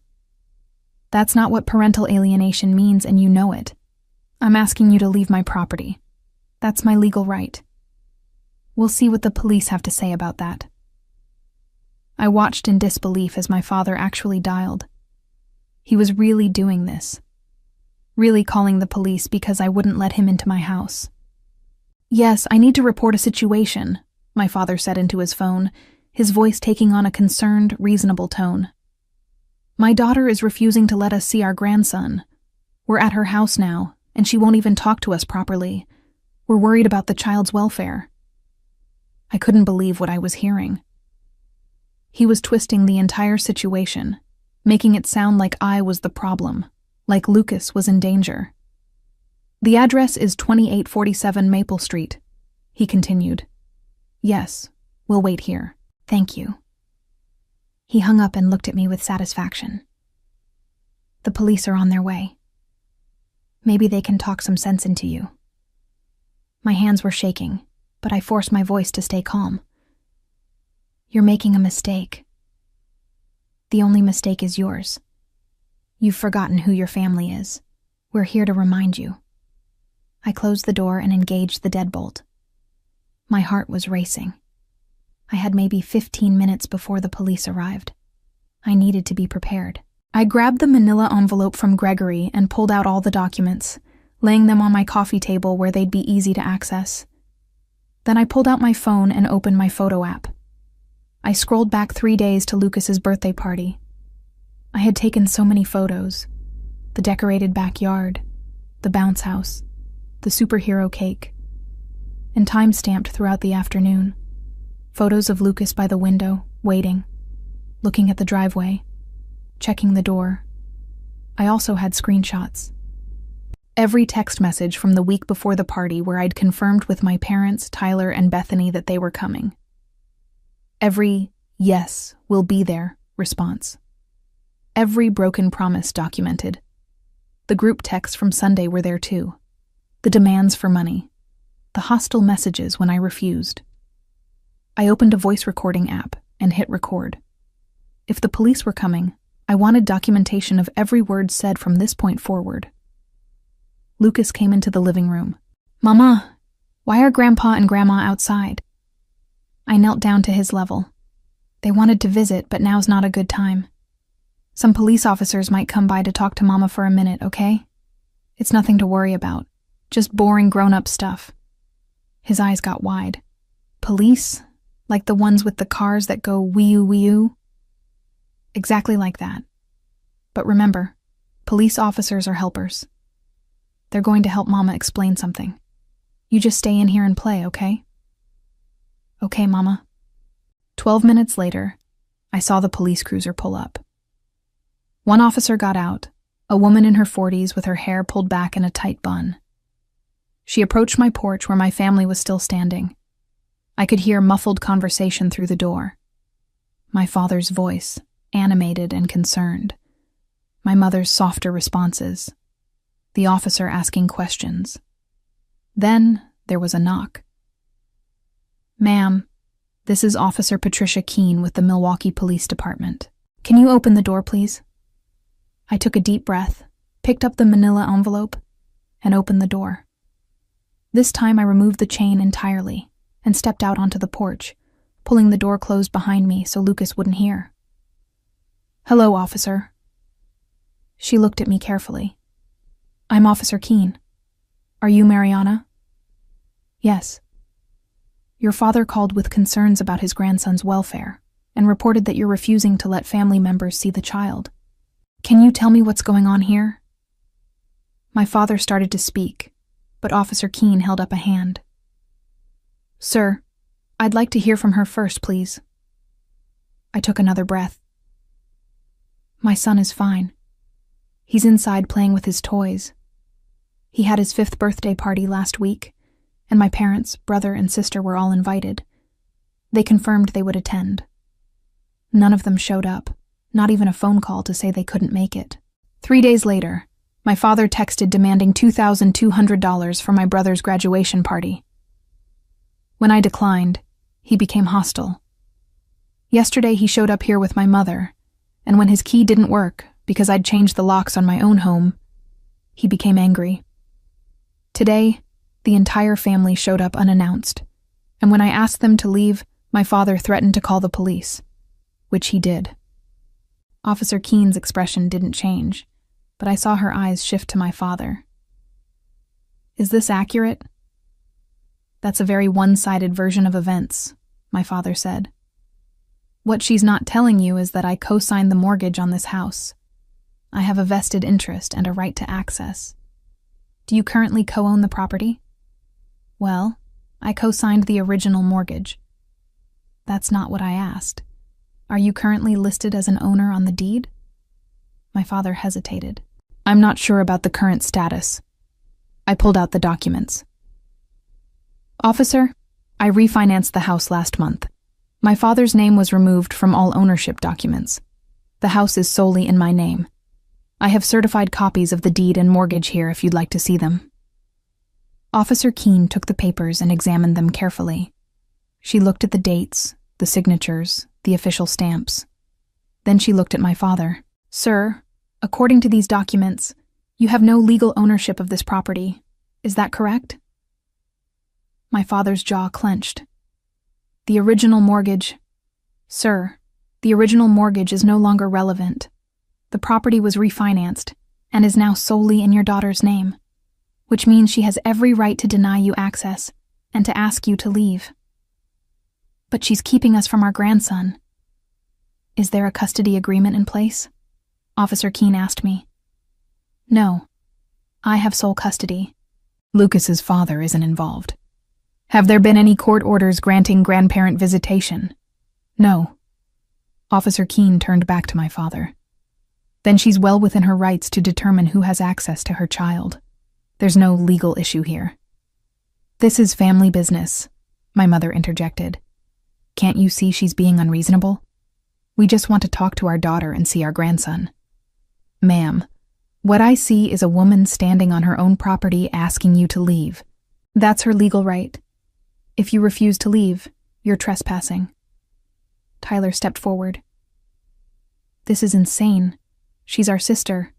That's not what parental alienation means, and you know it. I'm asking you to leave my property. That's my legal right. We'll see what the police have to say about that. I watched in disbelief as my father actually dialed. He was really doing this. Really calling the police because I wouldn't let him into my house. Yes, I need to report a situation, my father said into his phone, his voice taking on a concerned, reasonable tone. My daughter is refusing to let us see our grandson. We're at her house now, and she won't even talk to us properly. We're worried about the child's welfare. I couldn't believe what I was hearing. He was twisting the entire situation, making it sound like I was the problem, like Lucas was in danger. The address is 2847 Maple Street, he continued. Yes, we'll wait here. Thank you. He hung up and looked at me with satisfaction. The police are on their way. Maybe they can talk some sense into you. My hands were shaking, but I forced my voice to stay calm. You're making a mistake. The only mistake is yours. You've forgotten who your family is. We're here to remind you. I closed the door and engaged the deadbolt. My heart was racing. I had maybe 15 minutes before the police arrived. I needed to be prepared. I grabbed the manila envelope from Gregory and pulled out all the documents, laying them on my coffee table where they'd be easy to access. Then I pulled out my phone and opened my photo app. I scrolled back 3 days to Lucas's birthday party. I had taken so many photos. The decorated backyard, the bounce house, the superhero cake, and time-stamped throughout the afternoon. Photos of Lucas by the window, waiting, looking at the driveway, checking the door. I also had screenshots. Every text message from the week before the party where I'd confirmed with my parents, Tyler, and Bethany that they were coming. Every, yes, we'll be there, response. Every broken promise documented. The group texts from Sunday were there too. The demands for money. The hostile messages when I refused. I opened a voice recording app and hit record. If the police were coming, I wanted documentation of every word said from this point forward. Lucas came into the living room. "Mama, why are Grandpa and Grandma outside?" I knelt down to his level. "They wanted to visit, but now's not a good time. Some police officers might come by to talk to Mama for a minute, okay? It's nothing to worry about. Just boring grown-up stuff." His eyes got wide. "Police? Like the ones with the cars that go wee-oo-wee-oo?" "Exactly like that. But remember, police officers are helpers. They're going to help Mama explain something. You just stay in here and play, okay?" "Okay, Mama." 12 minutes later, I saw the police cruiser pull up. One officer got out, a woman in her 40s with her hair pulled back in a tight bun. She approached my porch where my family was still standing. I could hear muffled conversation through the door. My father's voice, animated and concerned. My mother's softer responses. The officer asking questions. Then there was a knock. "Ma'am, this is Officer Patricia Keene with the Milwaukee Police Department. Can you open the door, please?" I took a deep breath, picked up the manila envelope, and opened the door. This time I removed the chain entirely and stepped out onto the porch, pulling the door closed behind me so Lucas wouldn't hear. "Hello, officer." She looked at me carefully. "I'm Officer Keene. Are you Mariana?" "Yes." "Your father called with concerns about his grandson's welfare and reported that you're refusing to let family members see the child. Can you tell me what's going on here?" My father started to speak, but Officer Keene held up a hand. "Sir, I'd like to hear from her first, please." I took another breath. "My son is fine. He's inside playing with his toys. He had his 5th birthday party last week, and my parents, brother, and sister were all invited. They confirmed they would attend. None of them showed up, not even a phone call to say they couldn't make it. 3 days later, my father texted demanding $2,200 for my brother's graduation party. When I declined, he became hostile. Yesterday he showed up here with my mother, and when his key didn't work because I'd changed the locks on my own home, he became angry. Today, the entire family showed up unannounced, and when I asked them to leave, my father threatened to call the police, which he did. Officer Keene's expression didn't change, but I saw her eyes shift to my father. "Is this accurate?" "That's a very one-sided version of events," my father said. "What she's not telling you is that I co-signed the mortgage on this house. I have a vested interest and a right to access. Do you currently co-own the property?" "Well, I co-signed the original mortgage." "That's not what I asked. Are you currently listed as an owner on the deed?" My father hesitated. "I'm not sure about the current status." I pulled out the documents. "Officer, I refinanced the house last month. My father's name was removed from all ownership documents. The house is solely in my name. I have certified copies of the deed and mortgage here if you'd like to see them." Officer Keene took the papers and examined them carefully. She looked at the dates, the signatures, the official stamps. Then she looked at my father. "Sir, according to these documents, you have no legal ownership of this property. Is that correct?" My father's jaw clenched. "The original mortgage..." "Sir, the original mortgage is no longer relevant. The property was refinanced and is now solely in your daughter's name, which means she has every right to deny you access and to ask you to leave." "But she's keeping us from our grandson." "Is there a custody agreement in place?" Officer Keene asked me. "No. I have sole custody. Lucas's father isn't involved." "Have there been any court orders granting grandparent visitation?" "No." Officer Keene turned back to my father. "Then she's well within her rights to determine who has access to her child. There's no legal issue here." "This is family business," my mother interjected. "Can't you see she's being unreasonable? We just want to talk to our daughter and see our grandson." Ma'am, what I see is a woman standing on her own property asking you to leave. That's her legal right. If you refuse to leave, you're trespassing. Tyler stepped forward. This is insane. She's our sister.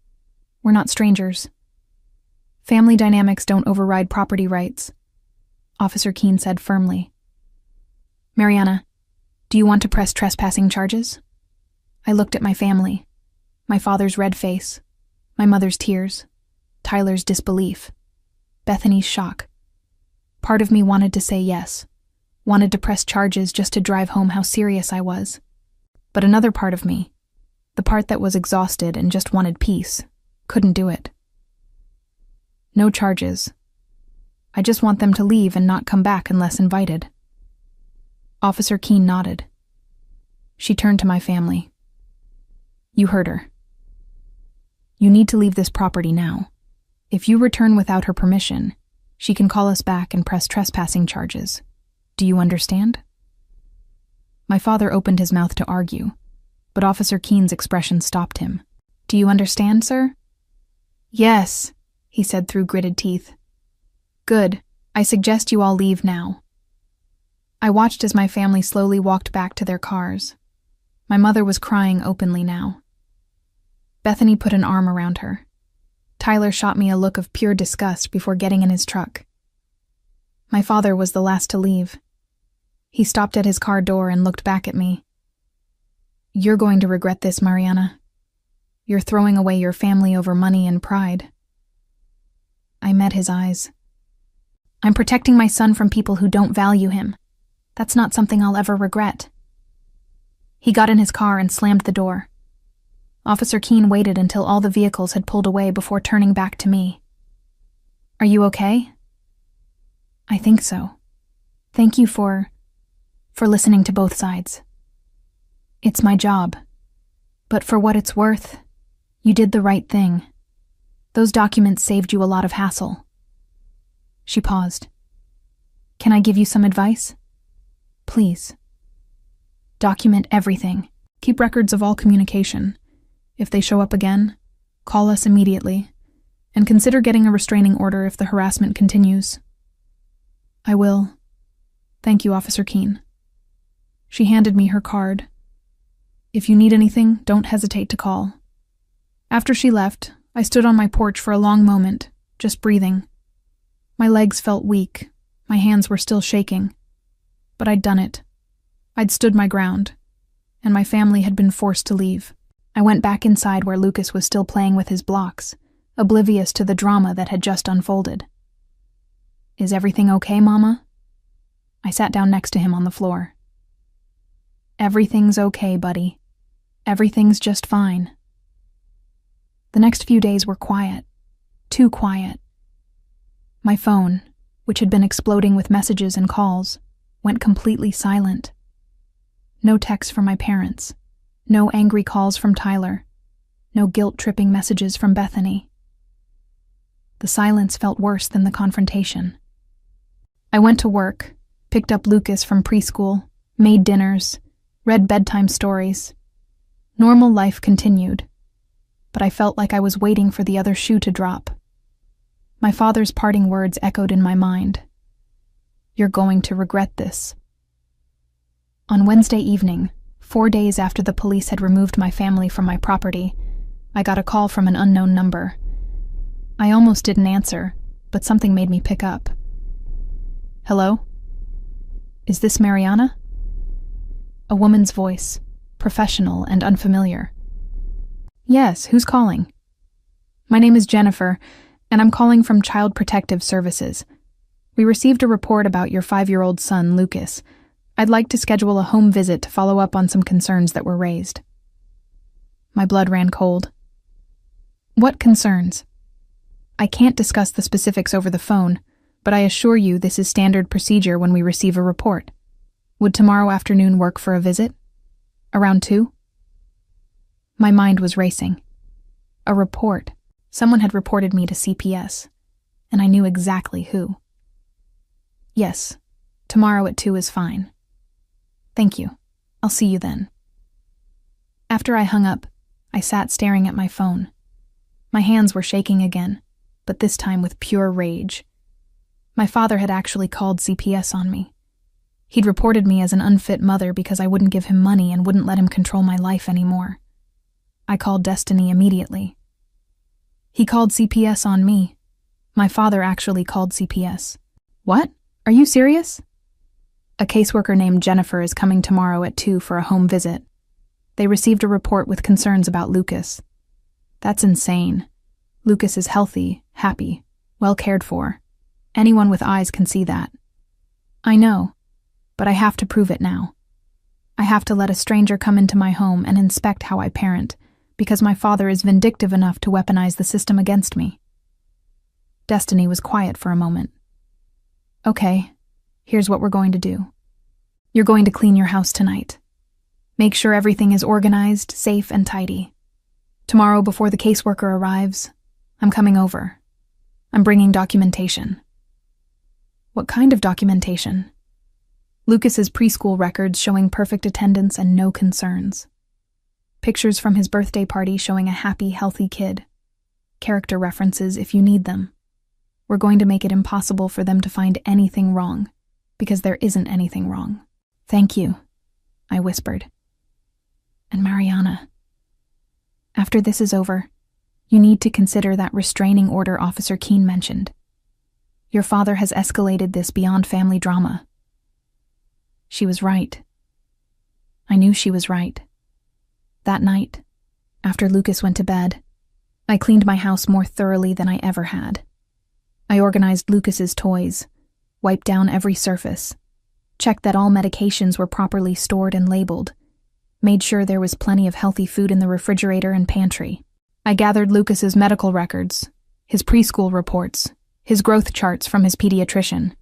We're not strangers. Family dynamics don't override property rights, Officer Keene said firmly. Mariana, do you want to press trespassing charges? I looked at my family. My father's red face, my mother's tears, Tyler's disbelief, Bethany's shock. Part of me wanted to say yes, wanted to press charges just to drive home how serious I was. But another part of me, the part that was exhausted and just wanted peace, couldn't do it. No charges. I just want them to leave and not come back unless invited. Officer Keene nodded. She turned to my family. You heard her. You need to leave this property now. If you return without her permission, she can call us back and press trespassing charges. Do you understand? My father opened his mouth to argue, but Officer Keene's expression stopped him. Do you understand, sir? Yes, he said through gritted teeth. Good. I suggest you all leave now. I watched as my family slowly walked back to their cars. My mother was crying openly now. Bethany put an arm around her. Tyler shot me a look of pure disgust before getting in his truck. My father was the last to leave. He stopped at his car door and looked back at me. You're going to regret this, Mariana. You're throwing away your family over money and pride. I met his eyes. I'm protecting my son from people who don't value him. That's not something I'll ever regret. He got in his car and slammed the door. Officer Keene waited until all the vehicles had pulled away before turning back to me. Are you okay? I think so. Thank you for listening to both sides. It's my job. But for what it's worth, you did the right thing. Those documents saved you a lot of hassle. She paused. Can I give you some advice? Please. Document everything. Keep records of all communication. If they show up again, call us immediately, and consider getting a restraining order if the harassment continues. I will. Thank you, Officer Keene. She handed me her card. If you need anything, don't hesitate to call. After she left, I stood on my porch for a long moment, just breathing. My legs felt weak, my hands were still shaking. But I'd done it. I'd stood my ground, and my family had been forced to leave. I went back inside where Lucas was still playing with his blocks, oblivious to the drama that had just unfolded. Is everything okay, Mama? I sat down next to him on the floor. Everything's okay, buddy. Everything's just fine. The next few days were quiet. Too quiet. My phone, which had been exploding with messages and calls, went completely silent. No texts from my parents. No angry calls from Tyler. No guilt-tripping messages from Bethany. The silence felt worse than the confrontation. I went to work, picked up Lucas from preschool, made dinners, read bedtime stories. Normal life continued, but I felt like I was waiting for the other shoe to drop. My father's parting words echoed in my mind. You're going to regret this. On Wednesday evening, 4 days after the police had removed my family from my property, I got a call from an unknown number. I almost didn't answer, but something made me pick up. Hello? Is this Mariana? A woman's voice, professional and unfamiliar. Yes, who's calling? My name is Jennifer, and I'm calling from Child Protective Services. We received a report about your 5-year-old son, Lucas. I'd like to schedule a home visit to follow up on some concerns that were raised. My blood ran cold. What concerns? I can't discuss the specifics over the phone, but I assure you this is standard procedure when we receive a report. Would tomorrow afternoon work for a visit? Around 2? My mind was racing. A report. Someone had reported me to CPS, and I knew exactly who. Yes, tomorrow at 2 is fine. Thank you. I'll see you then. After I hung up, I sat staring at my phone. My hands were shaking again, but this time with pure rage. My father had actually called CPS on me. He'd reported me as an unfit mother because I wouldn't give him money and wouldn't let him control my life anymore. I called Destiny immediately. He called CPS on me. My father actually called CPS. What? Are you serious? A caseworker named Jennifer is coming tomorrow at 2 for a home visit. They received a report with concerns about Lucas. That's insane. Lucas is healthy, happy, well cared for. Anyone with eyes can see that. I know, but I have to prove it now. I have to let a stranger come into my home and inspect how I parent, because my father is vindictive enough to weaponize the system against me. Destiny was quiet for a moment. Okay, here's what we're going to do. You're going to clean your house tonight. Make sure everything is organized, safe, and tidy. Tomorrow, before the caseworker arrives, I'm coming over. I'm bringing documentation. What kind of documentation? Lucas's preschool records showing perfect attendance and no concerns. Pictures from his birthday party showing a happy, healthy kid. Character references if you need them. We're going to make it impossible for them to find anything wrong, because there isn't anything wrong. Thank you, I whispered. And Mariana, after this is over, you need to consider that restraining order Officer Keene mentioned. Your father has escalated this beyond family drama. She was right. I knew she was right. That night, after Lucas went to bed, I cleaned my house more thoroughly than I ever had. I organized Lucas's toys, wiped down every surface, checked that all medications were properly stored and labeled, made sure there was plenty of healthy food in the refrigerator and pantry. I gathered Lucas's medical records, his preschool reports, his growth charts from his pediatrician.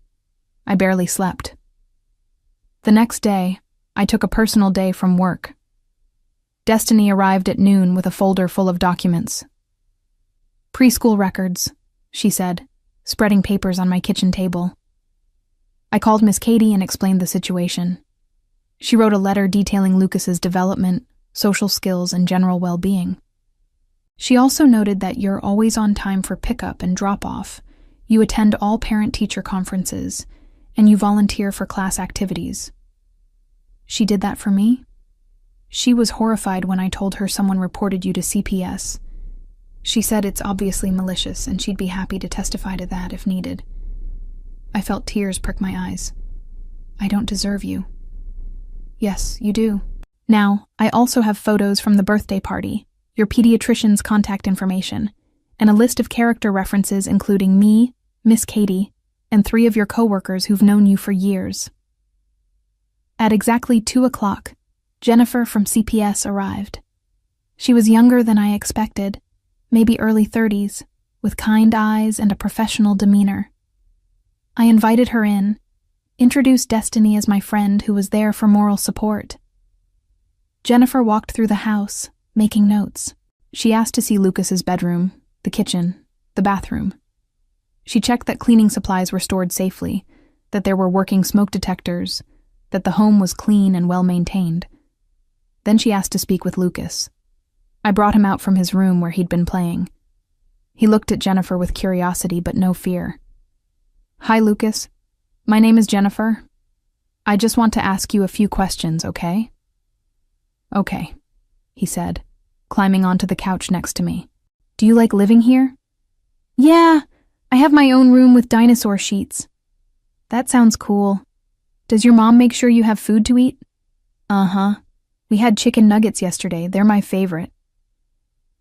I barely slept. The next day, I took a personal day from work. Destiny arrived at noon with a folder full of documents. Preschool records, she said, spreading papers on my kitchen table. I called Miss Katie and explained the situation. She wrote a letter detailing Lucas's development, social skills, and general well-being. She also noted that you're always on time for pickup and drop-off, you attend all parent-teacher conferences, and you volunteer for class activities. She did that for me? She was horrified when I told her someone reported you to CPS. She said it's obviously malicious and she'd be happy to testify to that if needed. I felt tears prick my eyes. I don't deserve you. Yes, you do. Now, I also have photos from the birthday party, your pediatrician's contact information, and a list of character references including me, Miss Katie, and 3 of your coworkers who've known you for years. At exactly 2 o'clock, Jennifer from CPS arrived. She was younger than I expected, maybe early 30s, with kind eyes and a professional demeanor. I invited her in, introduced Destiny as my friend who was there for moral support. Jennifer walked through the house, making notes. She asked to see Lucas's bedroom, the kitchen, the bathroom. She checked that cleaning supplies were stored safely, that there were working smoke detectors, that the home was clean and well-maintained. Then she asked to speak with Lucas. I brought him out from his room where he'd been playing. He looked at Jennifer with curiosity but no fear. Hi, Lucas. My name is Jennifer. I just want to ask you a few questions, okay? Okay, he said, climbing onto the couch next to me. Do you like living here? Yeah, I have my own room with dinosaur sheets. That sounds cool. Does your mom make sure you have food to eat? Uh-huh. We had chicken nuggets yesterday. They're my favorite.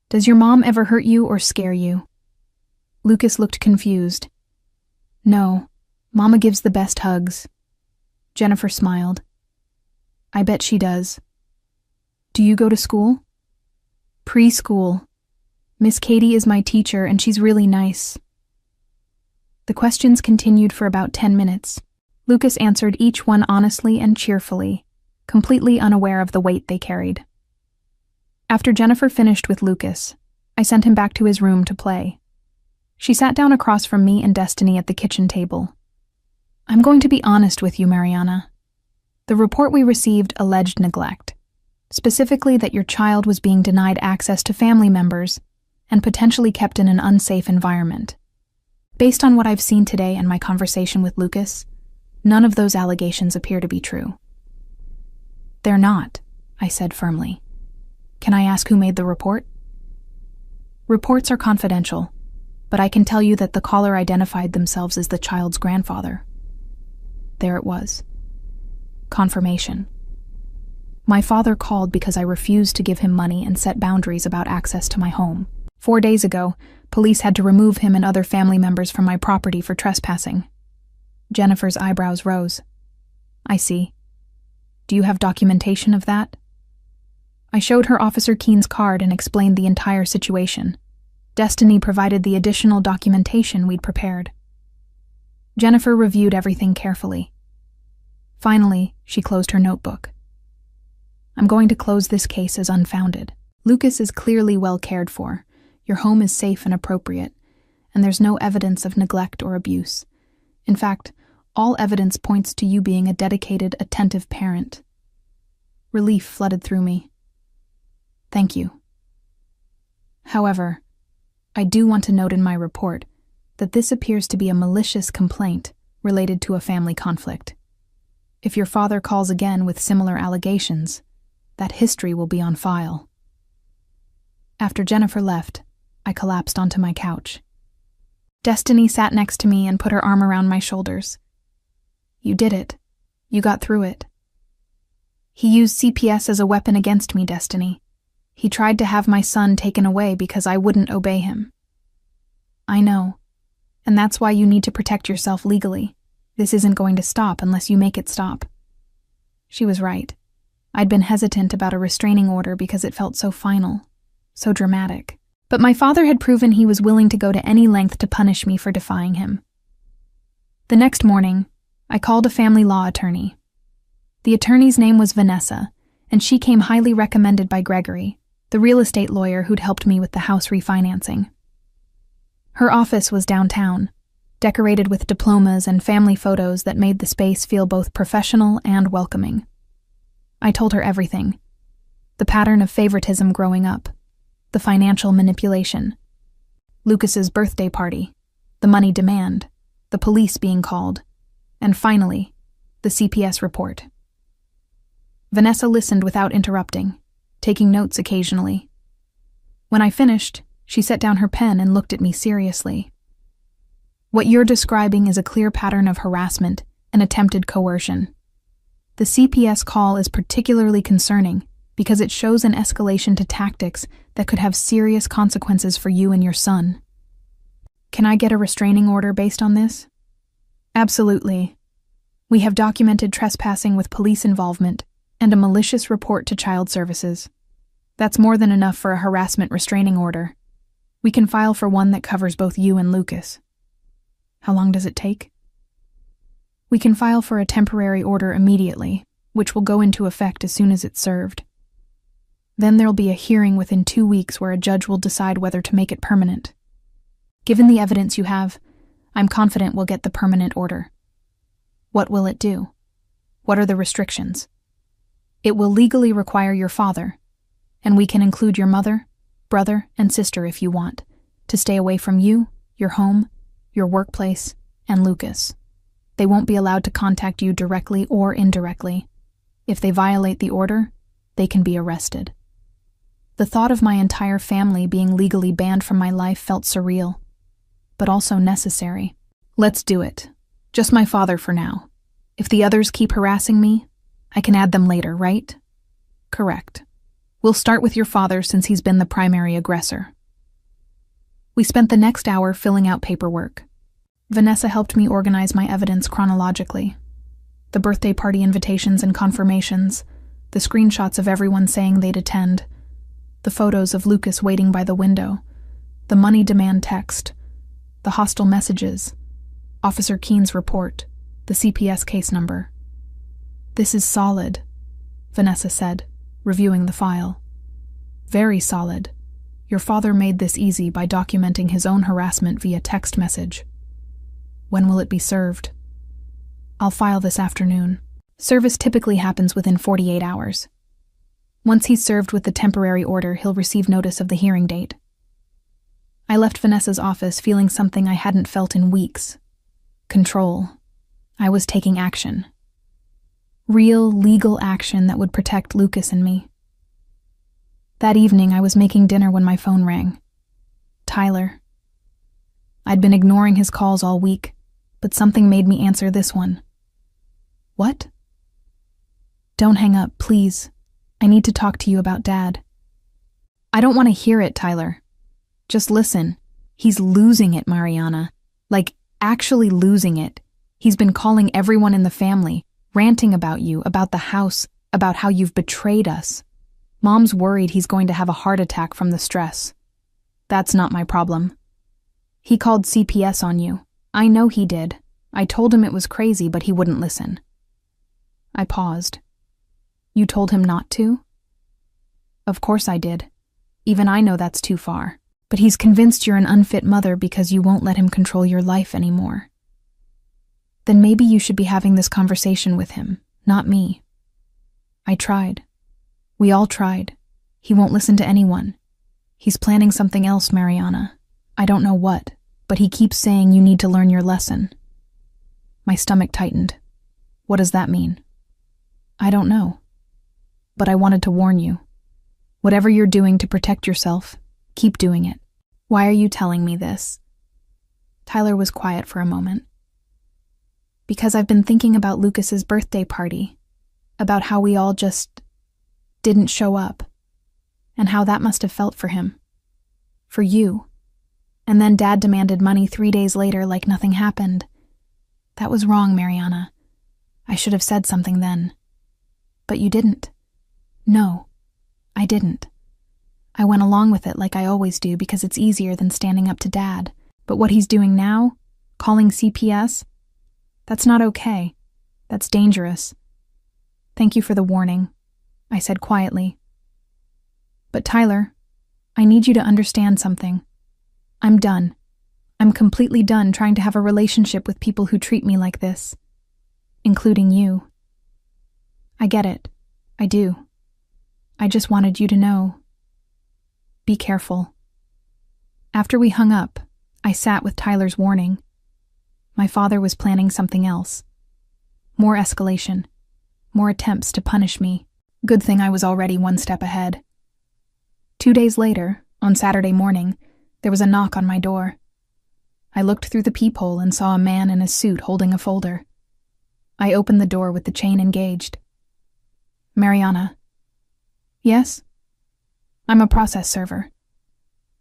Does your mom ever hurt you or scare you? Lucas looked confused. No, Mama gives the best hugs. Jennifer smiled. I bet she does. Do you go to school? Preschool. Miss Katie is my teacher and she's really nice. The questions continued for about 10 minutes. Lucas answered each one honestly and cheerfully, completely unaware of the weight they carried. After Jennifer finished with Lucas, I sent him back to his room to play. She sat down across from me and Destiny at the kitchen table. I'm going to be honest with you, Mariana. The report we received alleged neglect, specifically that your child was being denied access to family members and potentially kept in an unsafe environment. Based on what I've seen today and my conversation with Lucas, none of those allegations appear to be true. They're not, I said firmly. Can I ask who made the report? Reports are confidential, but I can tell you that the caller identified themselves as the child's grandfather. There it was. Confirmation. My father called because I refused to give him money and set boundaries about access to my home. 4 days ago, police had to remove him and other family members from my property for trespassing. Jennifer's eyebrows rose. I see. Do you have documentation of that? I showed her Officer Keen's card and explained the entire situation. Destiny provided the additional documentation we'd prepared. Jennifer reviewed everything carefully. Finally, she closed her notebook. I'm going to close this case as unfounded. Lucas is clearly well cared for. Your home is safe and appropriate, and there's no evidence of neglect or abuse. In fact, all evidence points to you being a dedicated, attentive parent. Relief flooded through me. Thank you. However, I do want to note in my report that this appears to be a malicious complaint related to a family conflict. If your father calls again with similar allegations, that history will be on file. After Jennifer left, I collapsed onto my couch. Destiny sat next to me and put her arm around my shoulders. You did it. You got through it. He used CPS as a weapon against me, Destiny. He tried to have my son taken away because I wouldn't obey him. I know, and that's why you need to protect yourself legally. This isn't going to stop unless you make it stop. She was right. I'd been hesitant about a restraining order because it felt so final, so dramatic. But my father had proven he was willing to go to any length to punish me for defying him. The next morning, I called a family law attorney. The attorney's name was Vanessa, and she came highly recommended by Gregory, the real estate lawyer who'd helped me with the house refinancing. Her office was downtown, decorated with diplomas and family photos that made the space feel both professional and welcoming. I told her everything. The pattern of favoritism growing up, the financial manipulation, Lucas's birthday party, the money demand, the police being called, and finally, the CPS report. Vanessa listened without interrupting, taking notes occasionally. When I finished, she set down her pen and looked at me seriously. What you're describing is a clear pattern of harassment and attempted coercion. The CPS call is particularly concerning because it shows an escalation to tactics that could have serious consequences for you and your son. Can I get a restraining order based on this? Absolutely. We have documented trespassing with police involvement and a malicious report to Child Services. That's more than enough for a harassment restraining order. We can file for one that covers both you and Lucas. How long does it take? We can file for a temporary order immediately, which will go into effect as soon as it's served. Then there'll be a hearing within 2 weeks where a judge will decide whether to make it permanent. Given the evidence you have, I'm confident we'll get the permanent order. What will it do? What are the restrictions? It will legally require your father, and we can include your mother, brother, and sister if you want, to stay away from you, your home, your workplace, and Lucas. They won't be allowed to contact you directly or indirectly. If they violate the order, they can be arrested. The thought of my entire family being legally banned from my life felt surreal, but also necessary. Let's do it. Just my father for now. If the others keep harassing me, I can add them later, right? Correct. We'll start with your father since he's been the primary aggressor. We spent the next hour filling out paperwork. Vanessa helped me organize my evidence chronologically. The birthday party invitations and confirmations, the screenshots of everyone saying they'd attend, the photos of Lucas waiting by the window, the money demand text, the hostile messages, Officer Keen's report, the CPS case number. This is solid, Vanessa said, reviewing the file. Very solid. Your father made this easy by documenting his own harassment via text message. When will it be served? I'll file this afternoon. Service typically happens within 48 hours. Once he's served with the temporary order, he'll receive notice of the hearing date. I left Vanessa's office feeling something I hadn't felt in weeks. Control. I was taking action. Real, legal action that would protect Lucas and me. That evening, I was making dinner when my phone rang. Tyler. I'd been ignoring his calls all week, but something made me answer this one. What? Don't hang up, please. I need to talk to you about Dad. I don't want to hear it, Tyler. Just listen. He's losing it, Mariana. Like, actually losing it. He's been calling everyone in the family, ranting about you, about the house, about how you've betrayed us. Mom's worried he's going to have a heart attack from the stress. That's not my problem. He called CPS on you. I know he did. I told him it was crazy, but he wouldn't listen. I paused. You told him not to? Of course I did. Even I know that's too far. But he's convinced you're an unfit mother because you won't let him control your life anymore. Then maybe you should be having this conversation with him, not me. I tried. We all tried. He won't listen to anyone. He's planning something else, Mariana. I don't know what, but he keeps saying you need to learn your lesson. My stomach tightened. What does that mean? I don't know. But I wanted to warn you. Whatever you're doing to protect yourself, keep doing it. Why are you telling me this? Tyler was quiet for a moment. Because I've been thinking about Lucas's birthday party, about how we all just didn't show up, and how that must have felt for him. For you. And then Dad demanded money 3 days later like nothing happened. That was wrong, Mariana. I should have said something then. But you didn't. No, I didn't. I went along with it like I always do because it's easier than standing up to Dad. But what he's doing now, calling CPS, that's not okay. That's dangerous. Thank you for the warning, I said quietly. But Tyler, I need you to understand something. I'm done. I'm completely done trying to have a relationship with people who treat me like this. Including you. I get it. I do. I just wanted you to know. Be careful. After we hung up, I sat with Tyler's warning. My father was planning something else. More escalation. More attempts to punish me. Good thing I was already one step ahead. 2 days later, on Saturday morning, there was a knock on my door. I looked through the peephole and saw a man in a suit holding a folder. I opened the door with the chain engaged. Mariana. Yes? I'm a process server.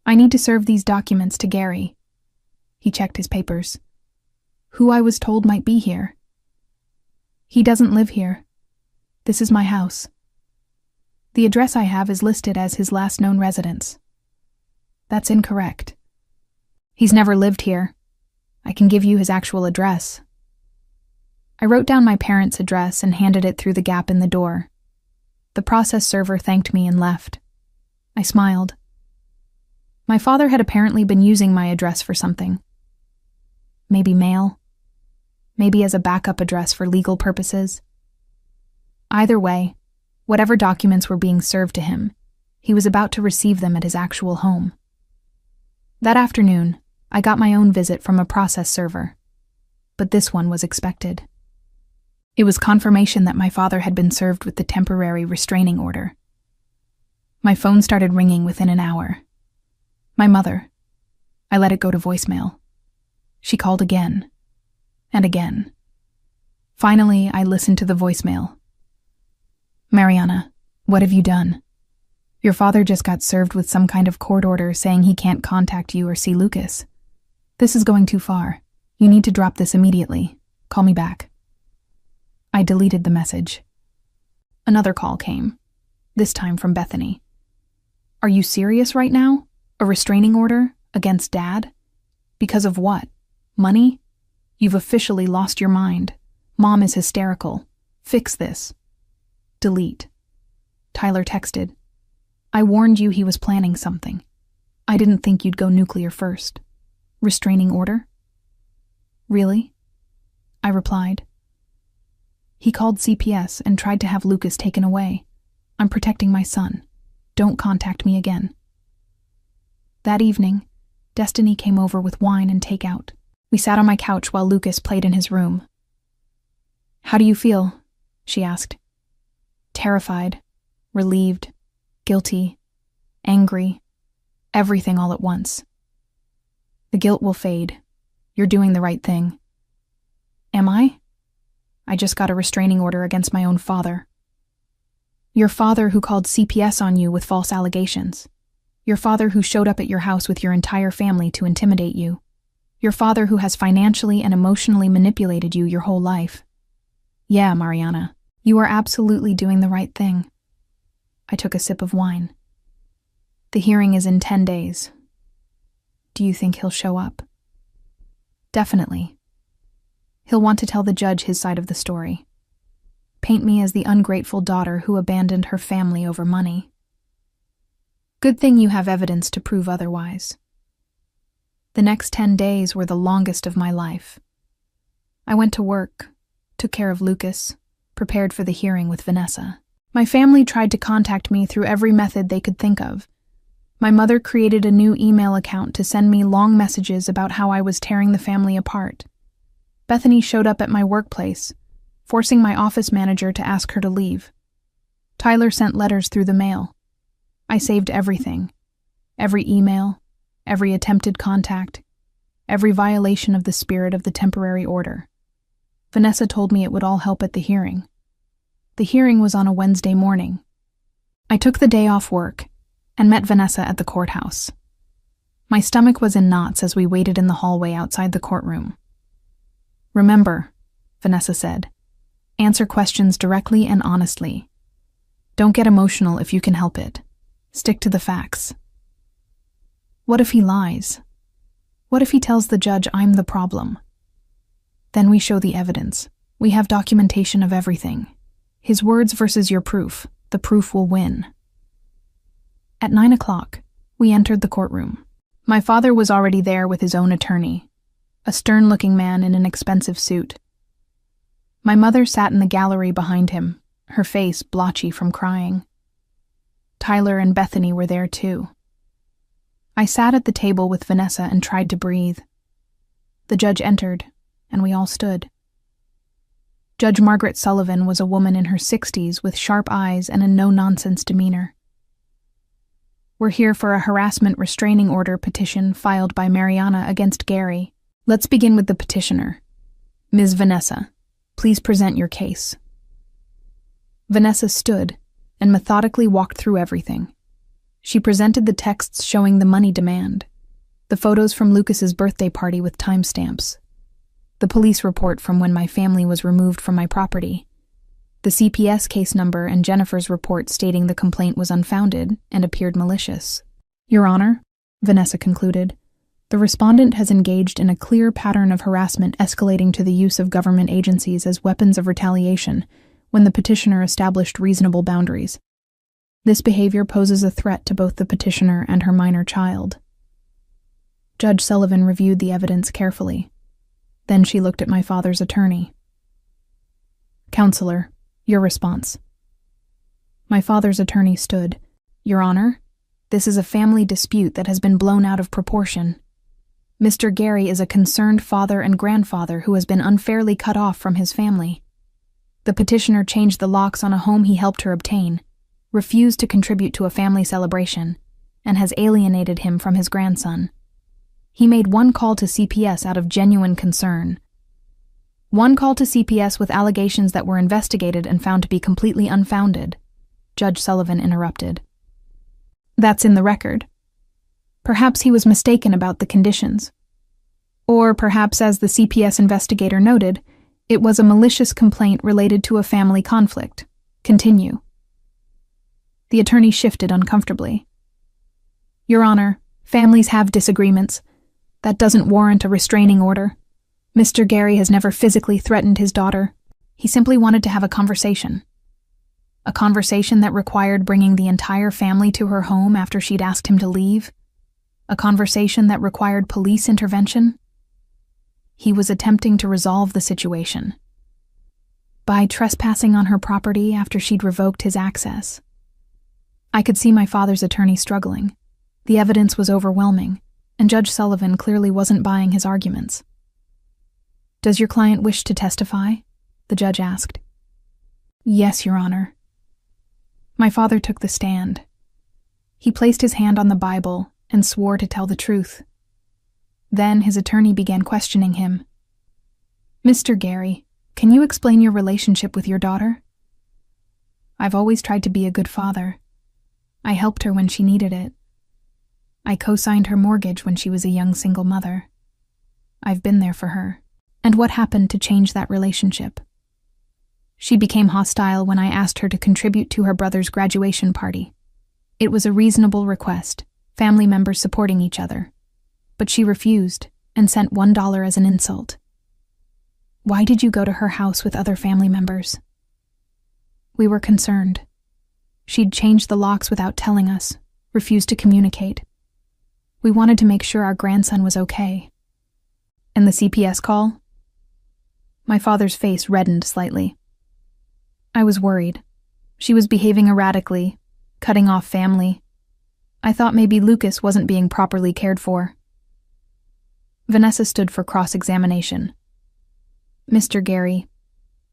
I need to serve these documents to Gary. He checked his papers. Who I was told might be here. He doesn't live here. This is my house. The address I have is listed as his last known residence. That's incorrect. He's never lived here. I can give you his actual address. I wrote down my parents' address and handed it through the gap in the door. The process server thanked me and left. I smiled. My father had apparently been using my address for something. Maybe mail. Maybe as a backup address for legal purposes. Either way, whatever documents were being served to him, he was about to receive them at his actual home. That afternoon, I got my own visit from a process server, but this one was expected. It was confirmation that my father had been served with the temporary restraining order. My phone started ringing within an hour. My mother. I let it go to voicemail. She called again, and again. Finally, I listened to the voicemail. Mariana, what have you done? Your father just got served with some kind of court order saying he can't contact you or see Lucas. This is going too far. You need to drop this immediately. Call me back. I deleted the message. Another call came, this time from Bethany. Are you serious right now? A restraining order against Dad? Because of what? Money? You've officially lost your mind. Mom is hysterical. Fix this. Delete. Tyler texted. I warned you he was planning something. I didn't think you'd go nuclear first. Restraining order? Really? I replied. He called CPS and tried to have Lucas taken away. I'm protecting my son. Don't contact me again. That evening, Destiny came over with wine and takeout. We sat on my couch while Lucas played in his room. "How do you feel?" she asked. Terrified, relieved, guilty, angry, everything all at once. "The guilt will fade. You're doing the right thing." "Am I? I just got a restraining order against my own father." "Your father who called CPS on you with false allegations. Your father who showed up at your house with your entire family to intimidate you. Your father who has financially and emotionally manipulated you your whole life." "Yeah, Mariana, you are absolutely doing the right thing." I took a sip of wine. "The hearing is in 10 days. Do you think he'll show up?" "Definitely. He'll want to tell the judge his side of the story. Paint me as the ungrateful daughter who abandoned her family over money. Good thing you have evidence to prove otherwise." The next 10 days were the longest of my life. I went to work, took care of Lucas, prepared for the hearing with Vanessa. My family tried to contact me through every method they could think of. My mother created a new email account to send me long messages about how I was tearing the family apart. Bethany showed up at my workplace, forcing my office manager to ask her to leave. Tyler sent letters through the mail. I saved everything. Every email, every attempted contact, every violation of the spirit of the temporary order. Vanessa told me it would all help at the hearing. The hearing was on a Wednesday morning. I took the day off work and met Vanessa at the courthouse. My stomach was in knots as we waited in the hallway outside the courtroom. "Remember," Vanessa said, "answer questions directly and honestly. Don't get emotional if you can help it. Stick to the facts." "What if he lies? What if he tells the judge I'm the problem?" "Then we show the evidence. We have documentation of everything. His words versus your proof. The proof will win." At 9 o'clock, we entered the courtroom. My father was already there with his own attorney, a stern-looking man in an expensive suit. My mother sat in the gallery behind him, her face blotchy from crying. Tyler and Bethany were there too. I sat at the table with Vanessa and tried to breathe. The judge entered, and we all stood. Judge Margaret Sullivan was a woman in her 60s with sharp eyes and a no-nonsense demeanor. "We're here for a harassment restraining order petition filed by Mariana against Gary. Let's begin with the petitioner. Ms. Vanessa, please present your case." Vanessa stood and methodically walked through everything. She presented the texts showing the money demand, the photos from Lucas's birthday party with timestamps, the police report from when my family was removed from my property, the CPS case number and Jennifer's report stating the complaint was unfounded and appeared malicious. "Your Honor," Vanessa concluded, "the respondent has engaged in a clear pattern of harassment escalating to the use of government agencies as weapons of retaliation when the petitioner established reasonable boundaries. This behavior poses a threat to both the petitioner and her minor child." Judge Sullivan reviewed the evidence carefully. Then she looked at my father's attorney. "Counselor, your response." My father's attorney stood. "Your Honor, this is a family dispute that has been blown out of proportion. Mr. Gary is a concerned father and grandfather who has been unfairly cut off from his family. The petitioner changed the locks on a home he helped her obtain, refused to contribute to a family celebration, and has alienated him from his grandson. He made one call to CPS out of genuine concern. One call to CPS with allegations that were investigated and found to be completely unfounded," Judge Sullivan interrupted. "That's in the record. Perhaps he was mistaken about the conditions. Or perhaps, as the CPS investigator noted, it was a malicious complaint related to a family conflict. Continue." The attorney shifted uncomfortably. "Your Honor, families have disagreements. That doesn't warrant a restraining order. Mr. Gary has never physically threatened his daughter. He simply wanted to have a conversation. A conversation that required bringing the entire family to her home after she'd asked him to leave. A conversation that required police intervention. He was attempting to resolve the situation by trespassing on her property after she'd revoked his access." I could see my father's attorney struggling. The evidence was overwhelming. and Judge Sullivan clearly wasn't buying his arguments. "Does your client wish to testify?" the judge asked. "Yes, Your Honor." My father took the stand. He placed his hand on the Bible and swore to tell the truth. Then his attorney began questioning him. "Mr. Gary, can you explain your relationship with your daughter?" "I've always tried to be a good father. I helped her when she needed it. I co-signed her mortgage when she was a young single mother. I've been there for her." "And what happened to change that relationship?" "She became hostile when I asked her to contribute to her brother's graduation party. It was a reasonable request, family members supporting each other. But she refused and sent $1 as an insult." "Why did you go to her house with other family members?" "We were concerned. She'd changed the locks without telling us, refused to communicate. We wanted to make sure our grandson was okay." "And the CPS call?" My father's face reddened slightly. "I was worried. She was behaving erratically, cutting off family. I thought maybe Lucas wasn't being properly cared for." Vanessa stood for cross-examination. "Mr. Gary,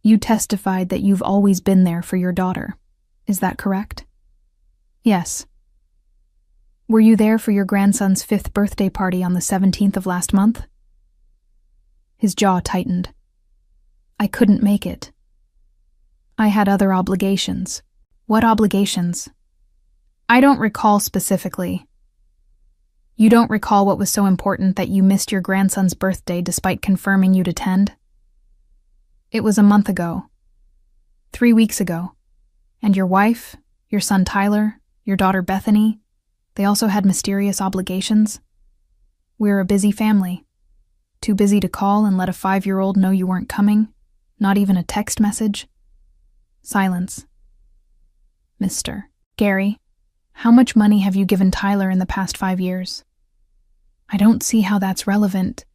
you testified that you've always been there for your daughter. Is that correct?" "Yes." "Were you there for your grandson's 5th birthday party on the 17th of last month?" His jaw tightened. "I couldn't make it. I had other obligations." "What obligations?" "I don't recall specifically." "You don't recall what was so important that you missed your grandson's birthday despite confirming you'd attend?" "It was a month ago. 3 weeks ago. And your wife, your son Tyler, your daughter Bethany, they also had mysterious obligations? We're a busy family. Too busy to call and let a 5-year-old know you weren't coming? Not even a text message?" Silence. "Mr. Gary, how much money have you given Tyler in the past 5 years?" "I don't see how that's relevant."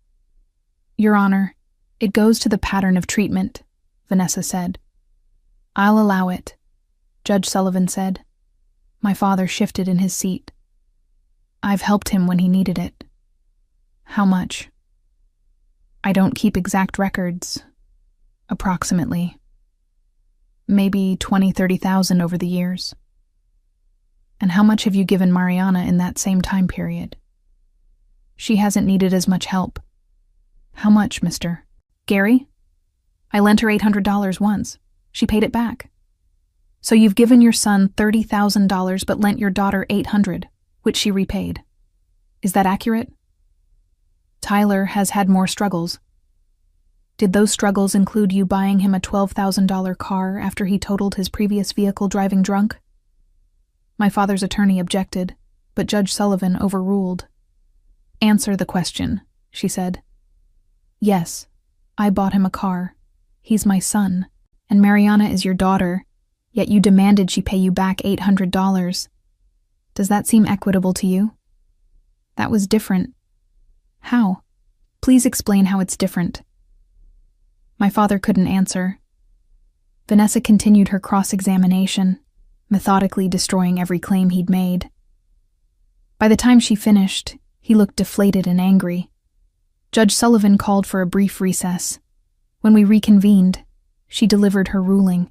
"Your Honor, it goes to the pattern of treatment," Vanessa said. "I'll allow it," Judge Sullivan said. My father shifted in his seat. "I've helped him when he needed it." "How much?" "I don't keep exact records. Approximately. Maybe 20,000-30,000 over the years." "And how much have you given Mariana in that same time period?" "She hasn't needed as much help." "How much, Mr. Gary?" "I lent her $800 once. She paid it back." "So you've given your son $30,000 but lent your daughter $800, which she repaid. Is that accurate?" "Tyler has had more struggles." "Did those struggles include you buying him a $12,000 car after he totaled his previous vehicle driving drunk?" My father's attorney objected, but Judge Sullivan overruled. "Answer the question," she said. "Yes, I bought him a car. He's my son, and Mariana is your daughter, yet you demanded she pay you back $800. Does that seem equitable to you?" "That was different." "How? Please explain how it's different." My father couldn't answer. Vanessa continued her cross-examination, methodically destroying every claim he'd made. By the time she finished, he looked deflated and angry. Judge Sullivan called for a brief recess. When we reconvened, she delivered her ruling.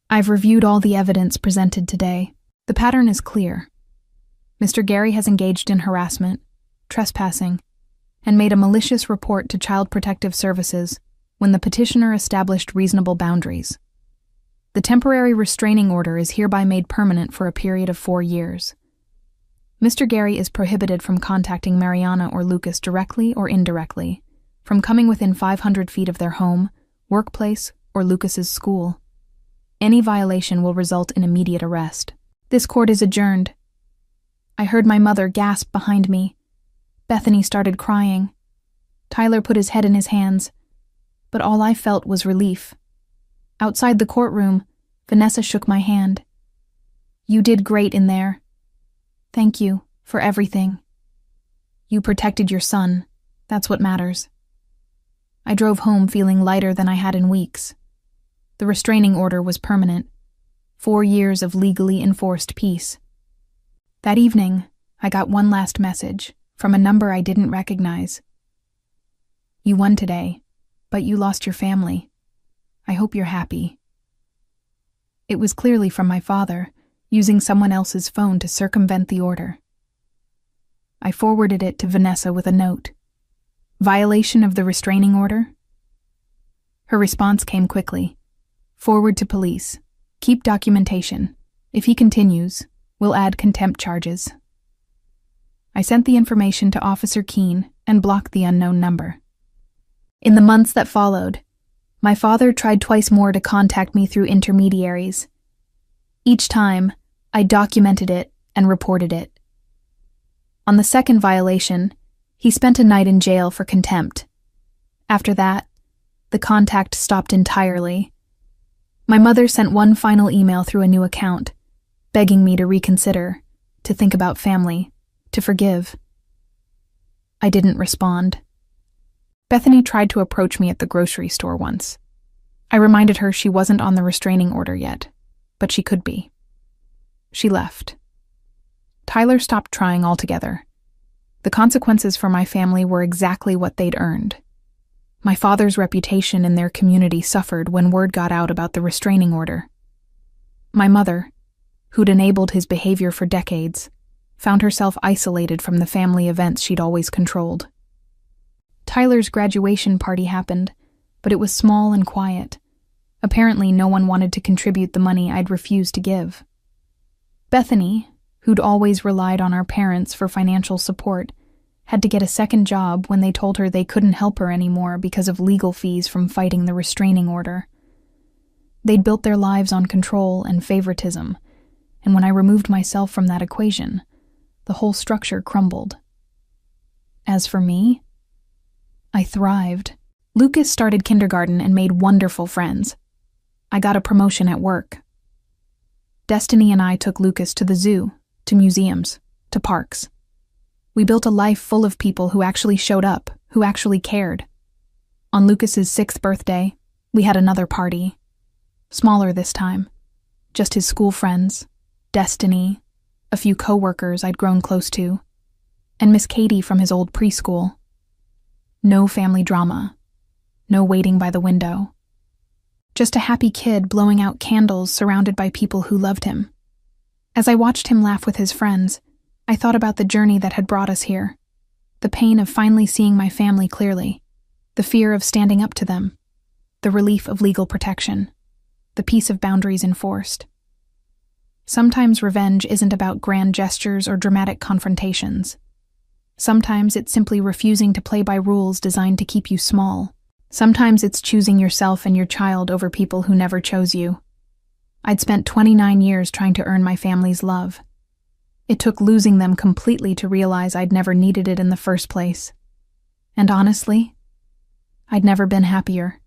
"I've reviewed all the evidence presented today. The pattern is clear. Mr. Gary has engaged in harassment, trespassing, and made a malicious report to Child Protective Services when the petitioner established reasonable boundaries. The temporary restraining order is hereby made permanent for a period of 4 years. Mr. Gary is prohibited from contacting Mariana or Lucas directly or indirectly, from coming within 500 feet of their home, workplace, or Lucas's school. Any violation will result in immediate arrest. This court is adjourned." I heard my mother gasp behind me. Bethany started crying. Tyler put his head in his hands, but all I felt was relief. Outside the courtroom, Vanessa shook my hand. "You did great in there. Thank you for everything. You protected your son. That's what matters." I drove home feeling lighter than I had in weeks. The restraining order was permanent. 4 years of legally enforced peace. That evening, I got one last message from a number I didn't recognize. "You won today, but you lost your family. I hope you're happy." It was clearly from my father, using someone else's phone to circumvent the order. I forwarded it to Vanessa with a note. "Violation of the restraining order?" Her response came quickly. "Forward to police. Keep documentation. If he continues, we'll add contempt charges." I sent the information to Officer Keene and blocked the unknown number. In the months that followed, my father tried twice more to contact me through intermediaries. Each time, I documented it and reported it. On the second violation, he spent a night in jail for contempt. After that, the contact stopped entirely. My mother sent one final email through a new account, begging me to reconsider, to think about family, to forgive. I didn't respond. Bethany tried to approach me at the grocery store once. I reminded her she wasn't on the restraining order yet, but she could be. She left. Tyler stopped trying altogether. The consequences for my family were exactly what they'd earned. My father's reputation in their community suffered when word got out about the restraining order. My mother, who'd enabled his behavior for decades, found herself isolated from the family events she'd always controlled. Tyler's graduation party happened, but it was small and quiet. Apparently, no one wanted to contribute the money I'd refused to give. Bethany, who'd always relied on our parents for financial support, had to get a second job when they told her they couldn't help her anymore because of legal fees from fighting the restraining order. They'd built their lives on control and favoritism, and when I removed myself from that equation, the whole structure crumbled. As for me, I thrived. Lucas started kindergarten and made wonderful friends. I got a promotion at work. Destiny and I took Lucas to the zoo, to museums, to parks. We built a life full of people who actually showed up, who actually cared. On Lucas's 6th birthday, we had another party. Smaller this time. Just his school friends, Destiny, a few co-workers I'd grown close to, and Miss Katie from his old preschool. No family drama. No waiting by the window. Just a happy kid blowing out candles surrounded by people who loved him. As I watched him laugh with his friends, I thought about the journey that had brought us here. The pain of finally seeing my family clearly. The fear of standing up to them. The relief of legal protection. The peace of boundaries enforced. Sometimes revenge isn't about grand gestures or dramatic confrontations. Sometimes it's simply refusing to play by rules designed to keep you small. Sometimes it's choosing yourself and your child over people who never chose you. I'd spent 29 years trying to earn my family's love. It took losing them completely to realize I'd never needed it in the first place. And honestly, I'd never been happier.